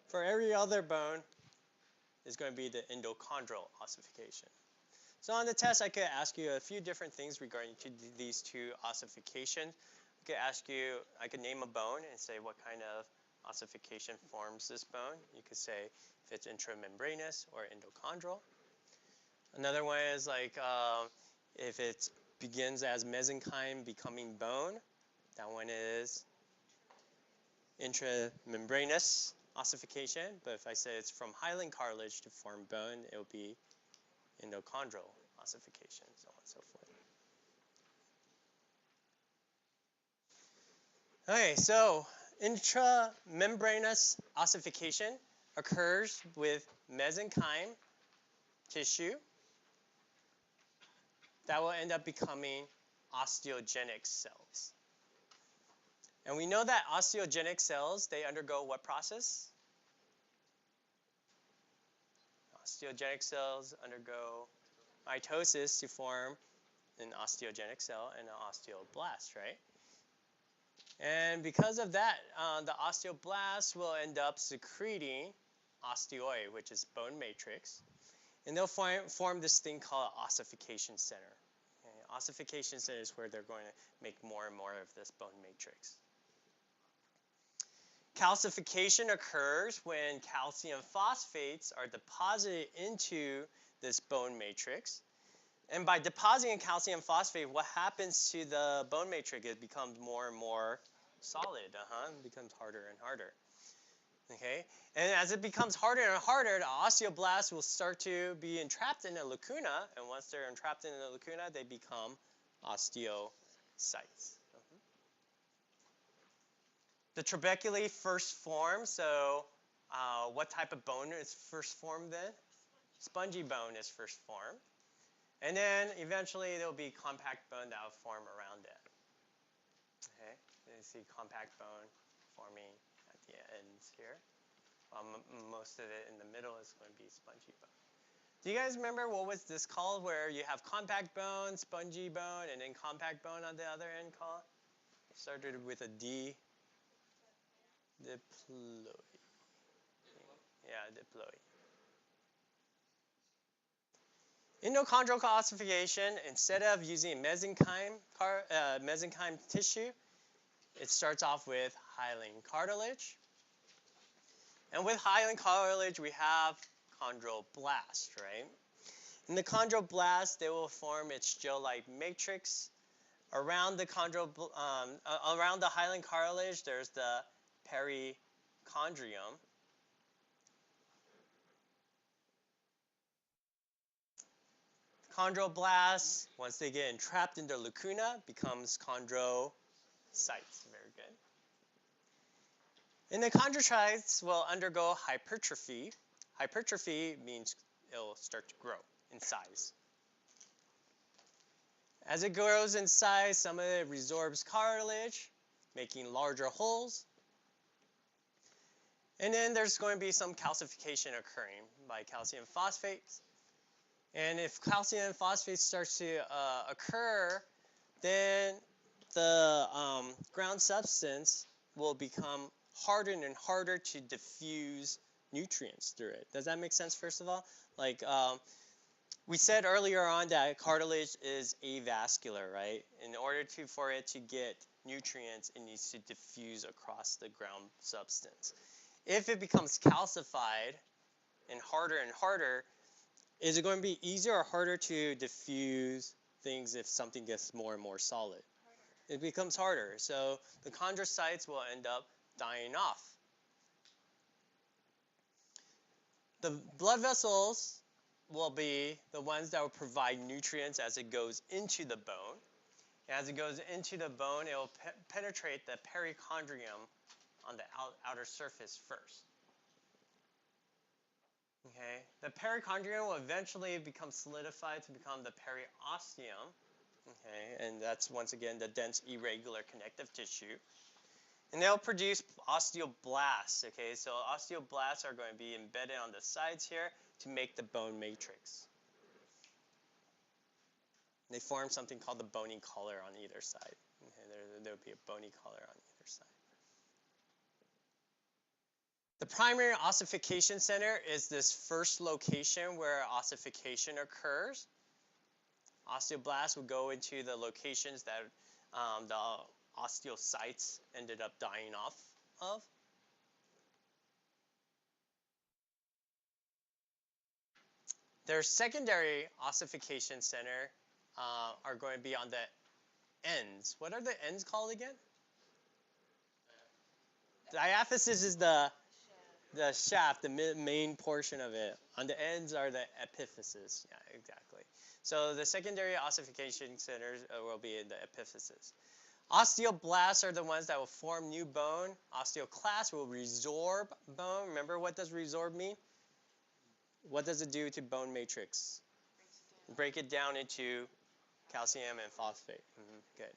For every other bone is going to be the endochondral ossification. So on the test, I could ask you a few different things regarding to these two ossifications. I could name a bone and say what kind of ossification forms this bone. You could say if it's intramembranous or endochondral. Another one is like if it begins as mesenchyme becoming bone, that one is intramembranous ossification. But if I say it's from hyaline cartilage to form bone, it will be endochondral ossification, so on and so forth. Okay, so intramembranous ossification occurs with mesenchyme tissue that will end up becoming osteogenic cells. And we know that osteogenic cells, they undergo what process? Osteogenic cells undergo mitosis to form an osteogenic cell and an osteoblast, right? And because of that, the osteoblast will end up secreting osteoid, which is bone matrix. And they'll form this thing called ossification center. Okay? Ossification center is where they're going to make more and more of this bone matrix. Calcification occurs when calcium phosphates are deposited into this bone matrix. And by depositing calcium phosphate, what happens to the bone matrix? It becomes more and more solid. It becomes harder and harder. Okay? And as it becomes harder and harder, the osteoblasts will start to be entrapped in a lacuna. And once they're entrapped in a lacuna, they become osteocytes. The trabeculae first form. So what type of bone is first formed then? Spongy bone is first formed. And then eventually there will be compact bone that will form around it. Okay, you see compact bone forming at the ends here. Most of it in the middle is going to be spongy bone. Do you guys remember what was this called, where you have compact bone, spongy bone, and then compact bone on the other end called? It started with a D. Diploid. Yeah, diploid. Endochondral ossification, instead of using mesenchyme tissue, it starts off with hyaline cartilage. And with hyaline cartilage, we have chondroblast, right? In the chondroblast, they will form its gel-like matrix. Around the hyaline cartilage, there's the perichondrium. Chondroblasts, once they get entrapped in their lacuna, becomes chondrocytes. Very good. And the chondrocytes will undergo hypertrophy. Hypertrophy means it'll start to grow in size. As it grows in size, some of it resorbs cartilage, making larger holes. And then there's going to be some calcification occurring by calcium phosphates. And if calcium phosphate starts to occur, then the ground substance will become harder and harder to diffuse nutrients through it. Does that make sense, first of all? Like we said earlier on that cartilage is avascular, right? In order for it to get nutrients, it needs to diffuse across the ground substance. If it becomes calcified and harder, is it going to be easier or harder to diffuse things if something gets more and more solid? Harder. It becomes harder. So the chondrocytes will end up dying off. The blood vessels will be the ones that will provide nutrients as it goes into the bone. And as it goes into the bone, it will penetrate the perichondrium on the outer surface first. Okay, the perichondrium will eventually become solidified to become the periosteum. Okay, and That's once again the dense irregular connective tissue. And they'll produce osteoblasts. Okay, so osteoblasts are going to be embedded on the sides here to make the bone matrix. They form something called the bony collar on either side. Okay, there would be a bony collar on either side. The primary ossification center is this first location where ossification occurs. Osteoblasts will go into the locations that the osteocytes ended up dying off of. Their secondary ossification center are going to be on the ends. What are the ends called again? Diaphysis is the shaft, the main portion of it. On the ends are the epiphyses. Yeah, exactly. So the secondary ossification centers will be in the epiphyses. Osteoblasts are the ones that will form new bone. Osteoclasts will resorb bone. Remember, what does resorb mean? What does it do to bone matrix? Break it down into calcium and phosphate. Good.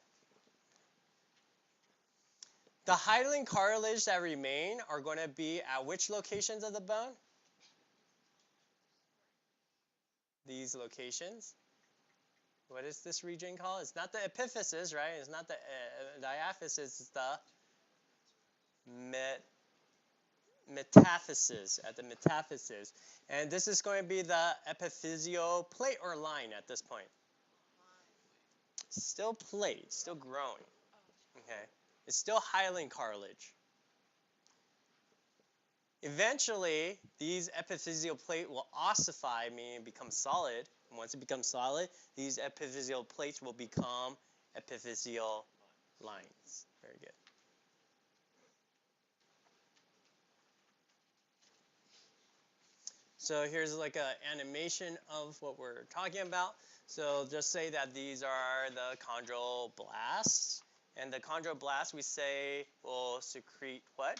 The hyaline cartilage that remain are going to be at which locations of the bone? These locations. What is this region called? It's not the epiphysis, right? It's not the diaphysis. It's the metaphysis, at the metaphysis. And this is going to be the epiphyseal plate or line at this point. Still plate, still growing. Okay. It's still hyaline cartilage. Eventually, these epiphyseal plate will ossify, meaning become solid. And once it becomes solid, these epiphyseal plates will become epiphyseal lines. Very good. So here's like an animation of what we're talking about. So just say that these are the chondroblasts. And the chondroblasts, we say, will secrete what?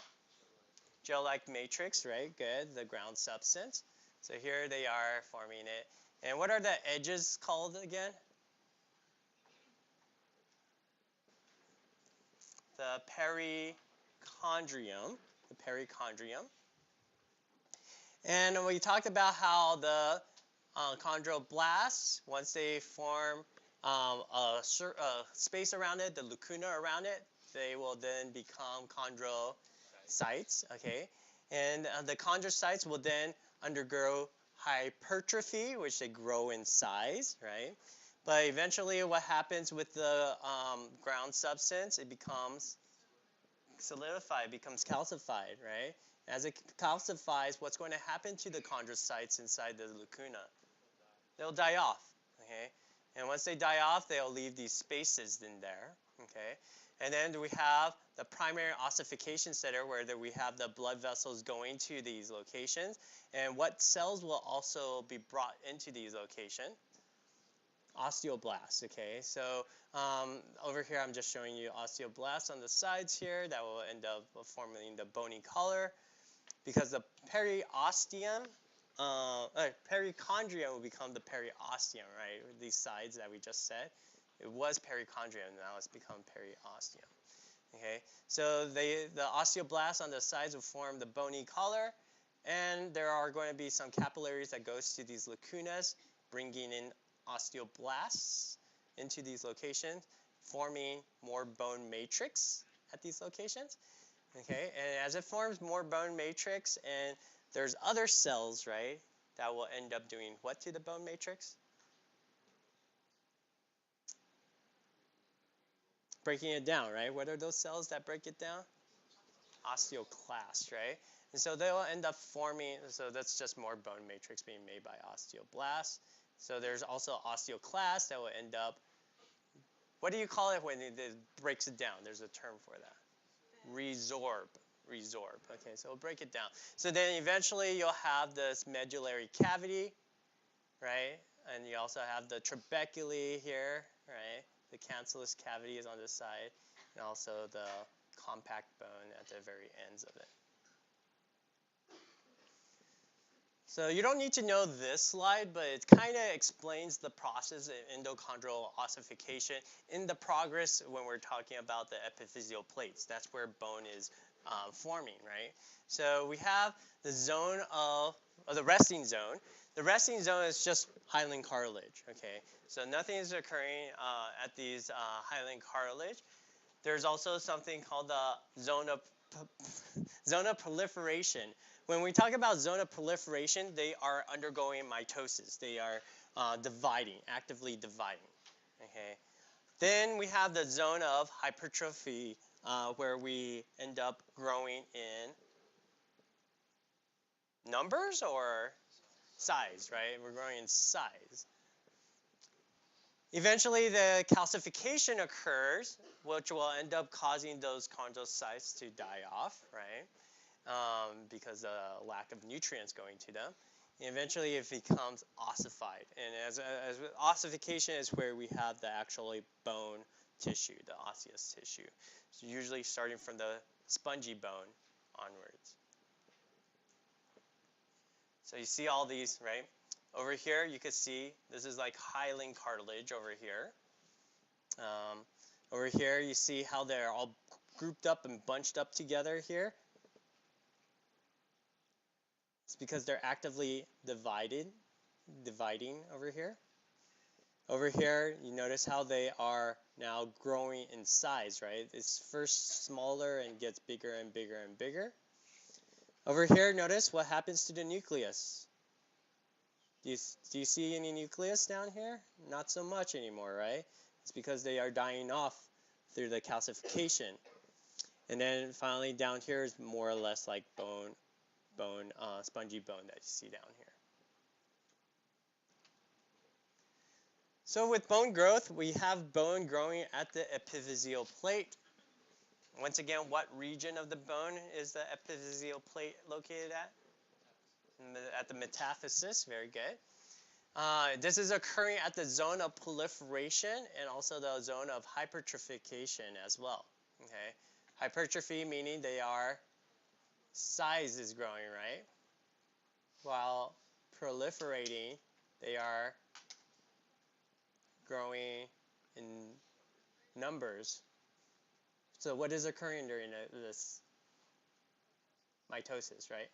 Gel-like matrix, right? Good, the ground substance. So here they are forming it. And what are the edges called again? The perichondrium. The perichondrium. And we talked about how the chondroblasts, once they form a space around it, the lacuna around it, they will then become chondrocytes, okay? And the chondrocytes will then undergo hypertrophy, which they grow in size, right? But eventually what happens with the ground substance, it becomes solidified, becomes calcified, right? As it calcifies, what's going to happen to the chondrocytes inside the lacuna? They'll die off, okay? And once they die off, they'll leave these spaces in there, okay? And then we have the primary ossification center where we have the blood vessels going to these locations. And what cells will also be brought into these locations? Osteoblasts, okay? So over here I'm just showing you osteoblasts on the sides here that will end up forming the bony collar, because the periosteum, perichondrium will become the periosteum, right? These sides that we just said. It was perichondrium, now it's become periosteum. Okay, so the osteoblasts on the sides will form the bony collar, and there are going to be some capillaries that goes to these lacunas, bringing in osteoblasts into these locations, forming more bone matrix at these locations. Okay, and as it forms more bone matrix, and there's other cells, right, that will end up doing what to the bone matrix? Breaking it down, right? What are those cells that break it down? Osteoclasts, right? And so they'll end up forming, so that's just more bone matrix being made by osteoblasts. So there's also osteoclasts that will end up, what do you call it when it breaks it down? There's a term for that. Resorb. Resorb. Okay, so we'll break it down. So then eventually you'll have this medullary cavity, right? And you also have the trabeculae here, right? The cancellous cavity is on this side, and also the compact bone at the very ends of it. So you don't need to know this slide, but it kind of explains the process of endochondral ossification in the progress when we're talking about the epiphyseal plates. That's where bone is forming, right? So we have the zone of, or the resting zone. The resting zone is just hyaline cartilage, okay? So nothing is occurring at these hyaline cartilage. There's also something called the zone of proliferation. When we talk about zone of proliferation, they are undergoing mitosis. They are dividing, actively dividing. Okay. Then we have the zone of hypertrophy, where we end up growing in numbers or size, right? We're growing in size. Eventually, the calcification occurs, which will end up causing those chondrocytes to die off, right? Because of lack of nutrients going to them. And eventually it becomes ossified. And as ossification is where we have the actually bone tissue, the osseous tissue. So usually starting from the spongy bone onwards. So you see all these, right? Over here you can see this is like hyaline cartilage over here. Over here you see how they're all grouped up and bunched up together here. It's because they're actively dividing over here. Over here, you notice how they are now growing in size, right? It's first smaller and gets bigger and bigger and bigger. Over here, notice what happens to the nucleus. Do you see any nucleus down here? Not so much anymore, right? It's because they are dying off through the calcification. And then finally down here is more or less like spongy bone that you see down here. So with bone growth, we have bone growing at the epiphyseal plate. Once again, what region of the bone is the epiphyseal plate located at? At the metaphysis, very good. This is occurring at the zone of proliferation and also the zone of hypertrophication as well. Okay, hypertrophy meaning size is growing, right? While proliferating, they are growing in numbers. So what is occurring during this mitosis, right?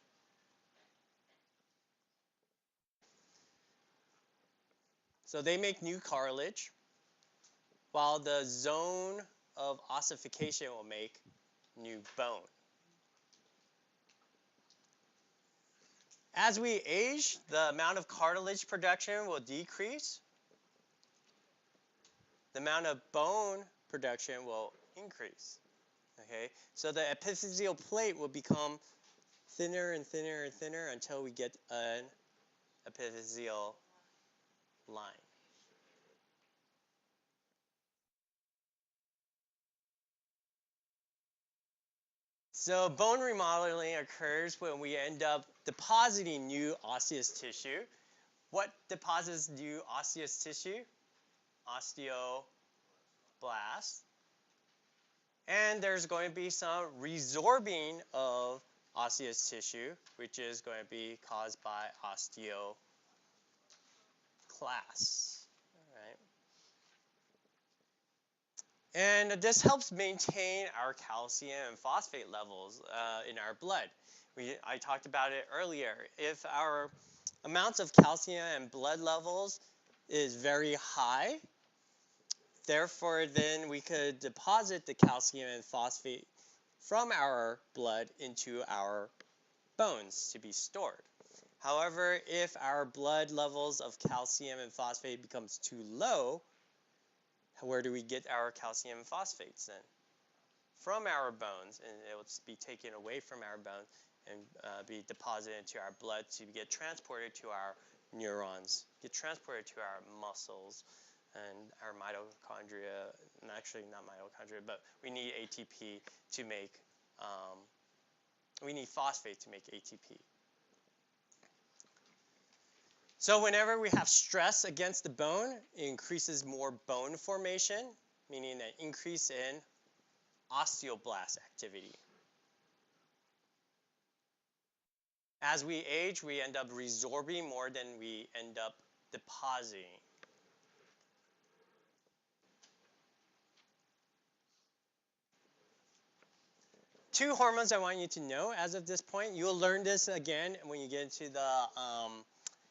So they make new cartilage, while the zone of ossification will make new bone. As we age, the amount of cartilage production will decrease. The amount of bone production will increase. Okay, so the epiphyseal plate will become thinner and thinner and thinner until we get an epiphyseal line. So bone remodeling occurs when we end up depositing new osseous tissue. What deposits new osseous tissue? Osteoblasts. And there's going to be some resorbing of osseous tissue, which is going to be caused by osteoclasts. Right? And this helps maintain our calcium and phosphate levels in our blood. I talked about it earlier. If our amounts of calcium and blood levels is very high, therefore then we could deposit the calcium and phosphate from our blood into our bones to be stored. However, if our blood levels of calcium and phosphate becomes too low, where do we get our calcium and phosphates then? From our bones, and it will be taken away from our bones and be deposited into our blood to get transported to our neurons, get transported to our muscles and our mitochondria, and actually not mitochondria, but we need ATP to make, we need phosphate to make ATP. So whenever we have stress against the bone, it increases more bone formation, meaning an increase in osteoblast activity. As we age, we end up resorbing more than we end up depositing. Two hormones I want you to know as of this point. You'll learn this again when you get into the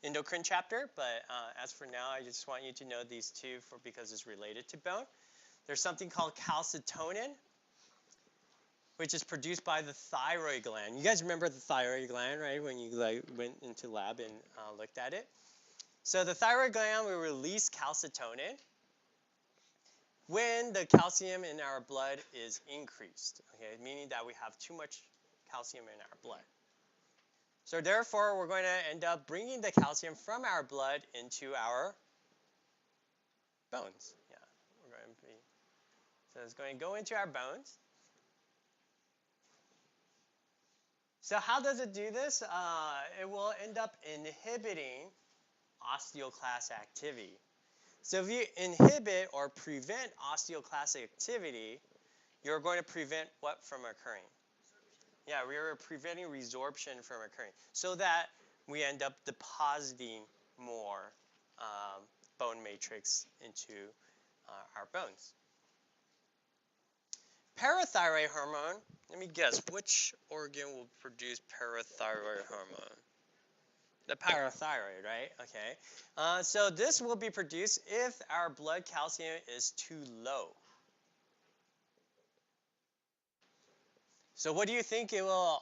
endocrine chapter, but as for now, I just want you to know these two because it's related to bone. There's something called calcitonin, which is produced by the thyroid gland. You guys remember the thyroid gland, right? When you went into lab and looked at it. So the thyroid gland will release calcitonin when the calcium in our blood is increased, okay, meaning that we have too much calcium in our blood. So therefore, we're going to end up bringing the calcium from our blood into our bones. Yeah, so it's going to go into our bones. So how does it do this? It will end up inhibiting osteoclast activity. So if you inhibit or prevent osteoclast activity, you're going to prevent what from occurring? Yeah, we're preventing resorption from occurring so that we end up depositing more bone matrix into our bones. Parathyroid hormone, let me guess, which organ will produce parathyroid hormone? The parathyroid, right? Okay. So this will be produced if our blood calcium is too low. So what do you think it will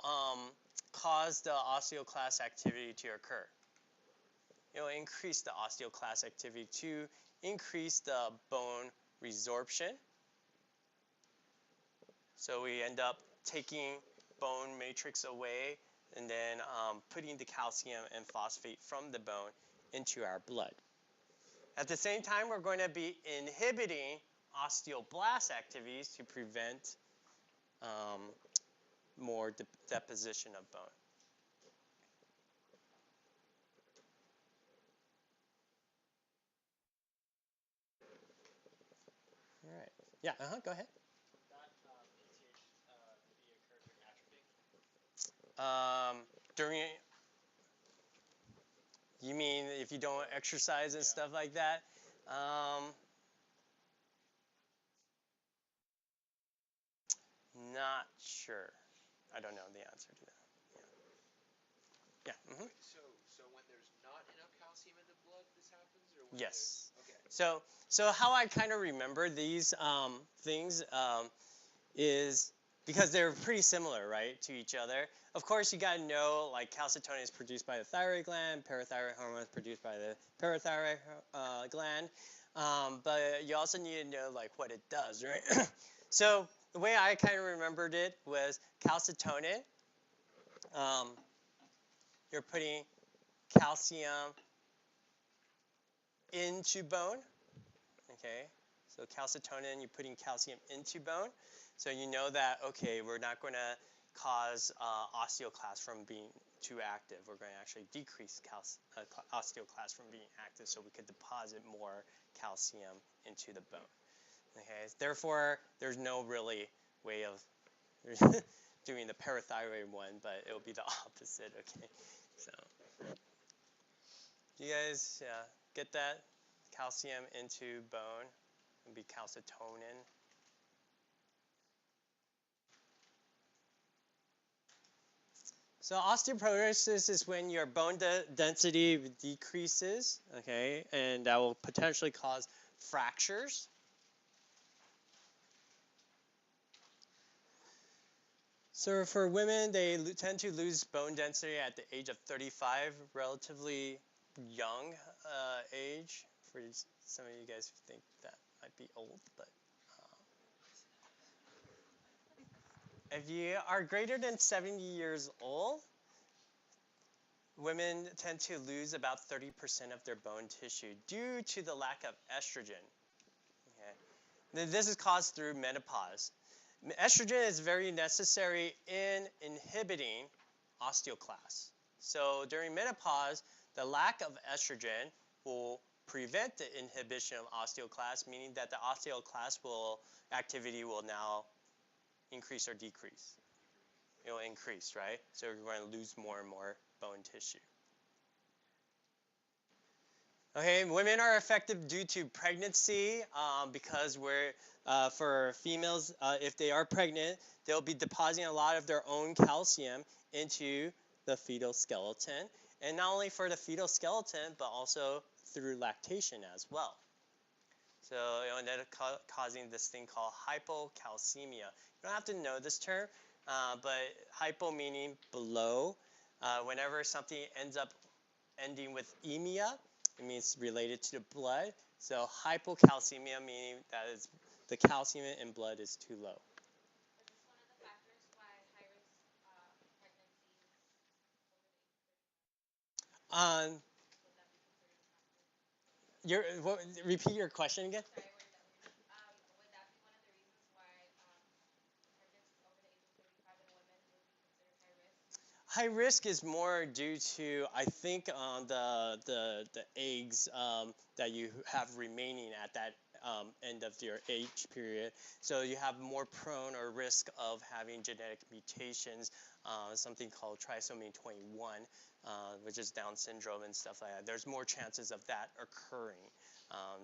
cause the osteoclast activity to occur? It will increase the osteoclast activity to increase the bone resorption. So we end up taking bone matrix away and then putting the calcium and phosphate from the bone into our blood. At the same time, we're going to be inhibiting osteoblast activities to prevent more deposition of bone. All right. Yeah, go ahead. PTH occur during atrophy? During, you mean if you don't exercise and stuff like that? Not sure. I don't know the answer to that. Yeah. Mm-hmm. So when there's not enough calcium in the blood, this happens, or when Yes. Okay. So how I kind of remember these things is because they're pretty similar, right, to each other. Of course, you got to know like calcitonin is produced by the thyroid gland, parathyroid hormone is produced by the parathyroid gland, but you also need to know like what it does, right? So the way I kind of remembered it was calcitonin. You're putting calcium into bone, okay? So calcitonin, you're putting calcium into bone. So you know that, okay, we're not going to cause osteoclast from being too active. We're going to actually decrease osteoclast from being active so we could deposit more calcium into the bone. Okay, therefore, there's no really way of doing the parathyroid one, but it will be the opposite, okay? So, do you guys get that? Calcium into bone would be calcitonin. So osteoporosis is when your bone density decreases, okay, and that will potentially cause fractures. So for women, they tend to lose bone density at the age of 35, relatively young age. For some of you guys who think that might be old, but if you are greater than 70 years old, women tend to lose about 30% of their bone tissue due to the lack of estrogen. Okay. This is caused through menopause. Estrogen is very necessary in inhibiting osteoclast. So during menopause, the lack of estrogen will prevent the inhibition of osteoclast, meaning that the osteoclast activity will now increase or decrease. It will increase, right? So you're going to lose more and more bone tissue. Okay, women are affected due to pregnancy because for females, if they are pregnant, they'll be depositing a lot of their own calcium into the fetal skeleton. And not only for the fetal skeleton, but also through lactation as well. So it ended up causing this thing called hypocalcemia. You don't have to know this term, but hypo meaning below. Whenever something ends up ending with emia, it means related to the blood. So hypocalcemia meaning that is the calcium in blood is too low. Is this one of the factors why high risk pregnancies over the age of 35? Um, Would that be considered a factor? Repeat your question again. Sorry, would that be one of the reasons why pregnancies over the age of 35 in women would be considered high risk? High risk is more due to, I think, the eggs that you have remaining at that end of your age period. So you have more prone or risk of having genetic mutations, something called trisomy 21, which is Down syndrome and stuff like that. There's more chances of that occurring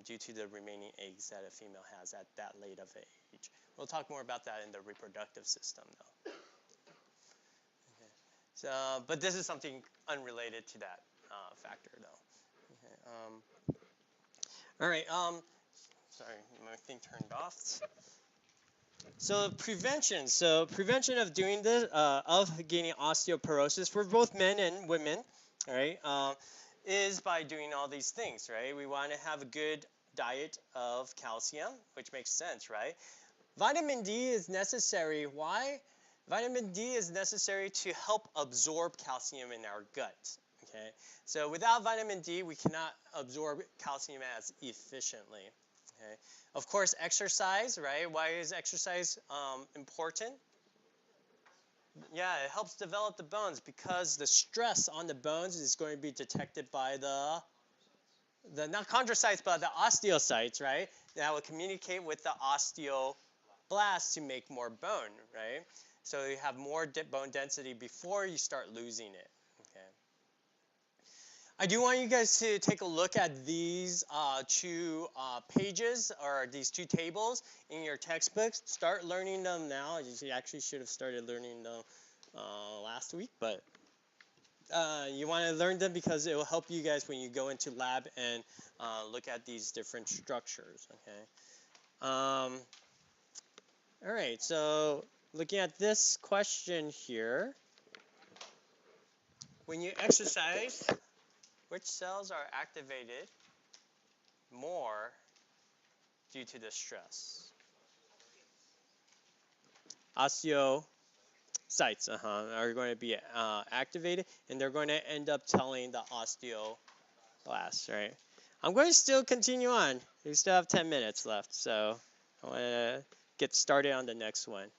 due to the remaining eggs that a female has at that late of age. We'll talk more about that in the reproductive system, though. So, but this is something unrelated to that factor, though. Okay, all right. Sorry, my thing turned off. So prevention. So prevention of doing this, of gaining osteoporosis for both men and women, all right, is by doing all these things, right? We want to have a good diet of calcium, which makes sense, right? Vitamin D is necessary. Why? Vitamin D is necessary to help absorb calcium in our gut. Okay, so without vitamin D, we cannot absorb calcium as efficiently. Okay, of course, exercise, right? Why is exercise important? Yeah, it helps develop the bones because the stress on the bones is going to be detected by the not chondrocytes, but the osteocytes, right? That will communicate with the osteoblasts to make more bone, right? So you have more bone density before you start losing it. Okay. I do want you guys to take a look at these two pages or these two tables in your textbooks. Start learning them now. You actually should have started learning them last week, but you want to learn them because it will help you guys when you go into lab and look at these different structures. Okay. All right. So looking at this question here, when you exercise, which cells are activated more due to the stress? Osteocytes are going to be activated, and they're going to end up telling the osteoblasts, right? I'm going to still continue on. We still have 10 minutes left, so I want to get started on the next one.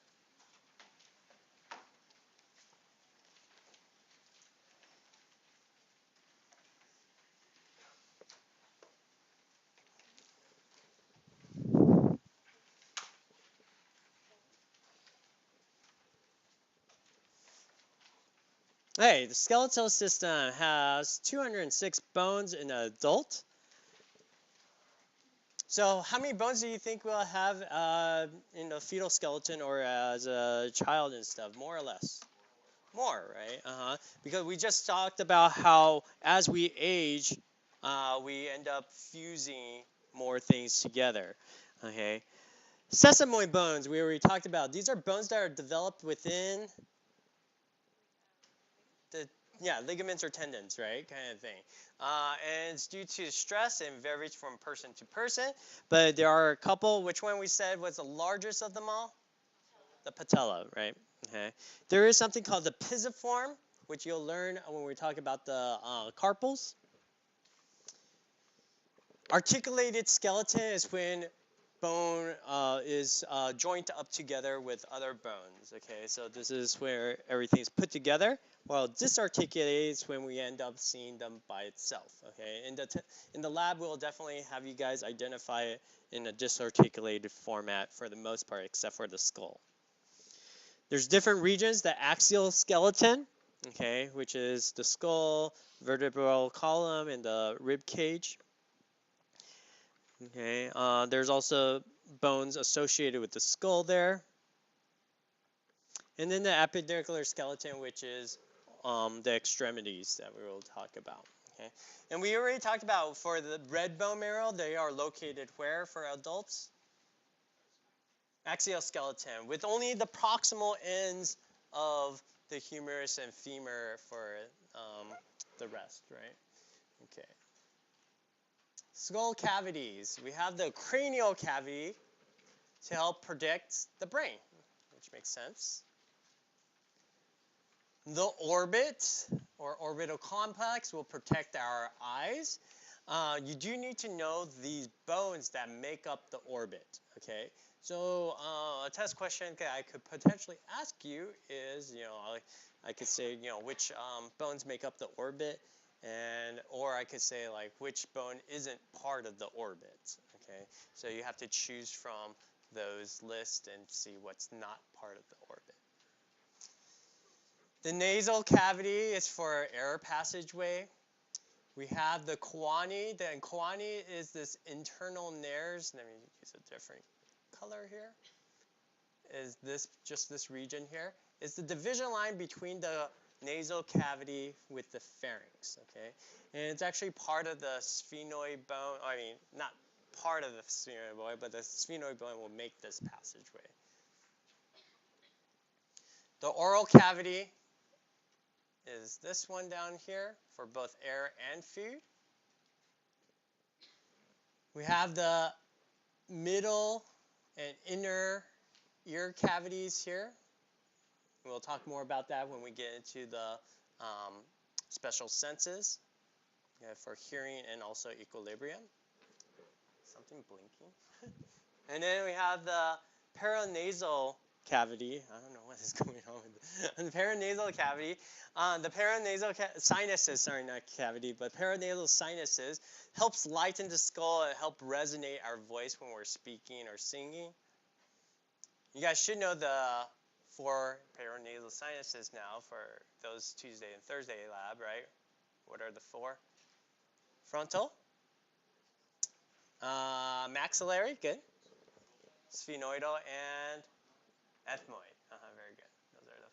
Hey, the skeletal system has 206 bones in an adult. So how many bones do you think we'll have in the fetal skeleton or as a child and stuff, more or less? More, right? Because we just talked about how as we age, we end up fusing more things together. Okay. Sesamoid bones, we already talked about. These are bones that are developed within the ligaments or tendons, right? Kind of thing. And it's due to stress and varies from person to person. But there are a couple. Which one we said was the largest of them all? The patella, right? Okay. There is something called the pisiform, which you'll learn when we talk about the carpals. Articulated skeleton is when bone is joined up together with other bones. Okay, so this is where everything's put together. While disarticulated is when we end up seeing them by itself. Okay, in the lab we'll definitely have you guys identify it in a disarticulated format for the most part, except for the skull. There's different regions. The axial skeleton, okay, which is the skull, vertebral column, and the rib cage. Okay, there's also bones associated with the skull there. And then the appendicular skeleton, which is the extremities that we will talk about. Okay, and we already talked about for the red bone marrow, they are located where for adults? Axial skeleton, with only the proximal ends of the humerus and femur for the rest, right? Okay. Skull cavities. We have the cranial cavity to help predict the brain, which makes sense. The orbit or orbital complex will protect our eyes. You do need to know these bones that make up the orbit, okay? So a test question I could potentially ask you is, I could say, which bones make up the orbit, or I could say like which bone isn't part of the orbit, okay? So you have to choose from those lists and see what's not part of the orbit. The nasal cavity is for air passageway. We have the choani. The choani is this internal nares. Let me use a different color here. Is this just this region here? It's the division line between the nasal cavity with the pharynx. Okay, and it's actually part of the sphenoid bone. I mean, not part of the sphenoid bone, but the sphenoid bone will make this passageway. The oral cavity is this one down here for both air and food. We have the middle and inner ear cavities here. We'll talk more about that when we get into the special senses for hearing and also equilibrium. Something blinking. And then we have the paranasal cavity. I don't know what is going on with this. The paranasal cavity. The paranasal sinuses, sorry, not cavity, but paranasal sinuses helps lighten the skull and help resonate our voice when we're speaking or singing. You guys should know the 4 paranasal sinuses now for those Tuesday and Thursday lab, right? What are the 4? Frontal, maxillary, good. Sphenoidal and ethmoid. Very good. Those are the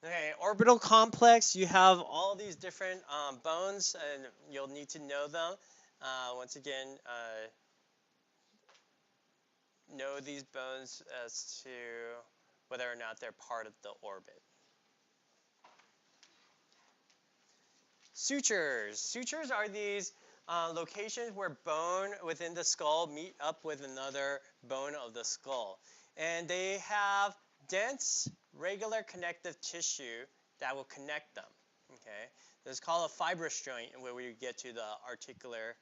4. Okay, orbital complex. You have all these different bones, and you'll need to know them. Once again, know these bones as to whether or not they're part of the orbit. Sutures. Sutures are these locations where bone within the skull meet up with another bone of the skull. And they have dense, regular connective tissue that will connect them. Okay, this is called a fibrous joint, where we get to the articulation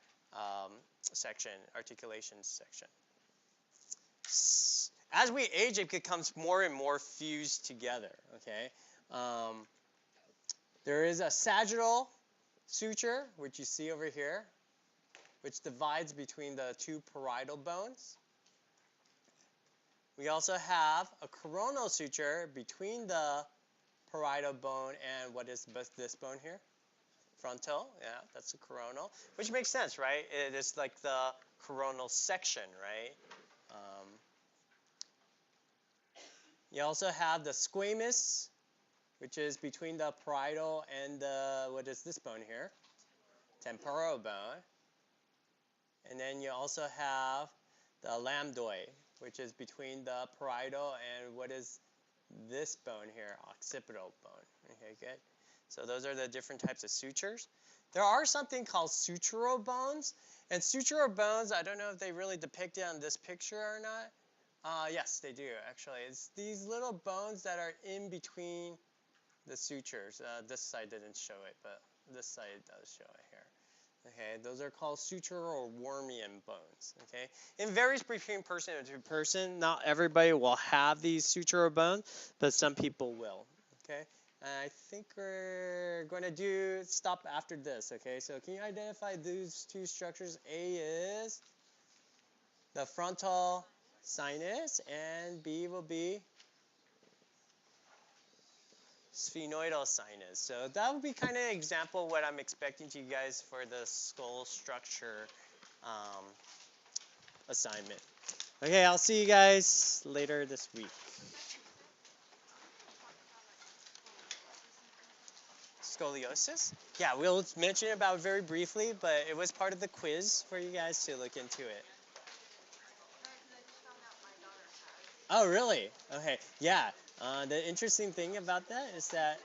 section. As we age, it becomes more and more fused together. Okay, there is a sagittal suture, which you see over here, which divides between the 2 parietal bones. We also have a coronal suture between the parietal bone and what is this bone here? Frontal, yeah, that's the coronal, which makes sense, right? It is like the coronal section, right? You also have the squamous, which is between the parietal and the, what is this bone here? Temporal bone. And then you also have the lambdoid, which is between the parietal and what is this bone here? Occipital bone. Okay, good. So those are the different types of sutures. There are something called sutural bones. And sutural bones, I don't know if they really depict it on this picture or not. Yes, they do, actually. It's these little bones that are in between the sutures. This side didn't show it, but this side does show it here. Okay, those are called sutural or Wormian bones. Okay, it varies between person to person. Not everybody will have these sutural bones, but some people will. Okay, and I think we're going to stop after this. Okay, so can you identify these 2 structures? A is the frontal sinus, and B will be sphenoidal sinus. So that would be kind of an example of what I'm expecting to you guys for the skull structure um, assignment. Okay, I'll see you guys later this week. Scoliosis? Yeah, we'll mention about it very briefly, but it was part of the quiz for you guys to look into it. Oh, really? Okay, yeah. The interesting thing about that is that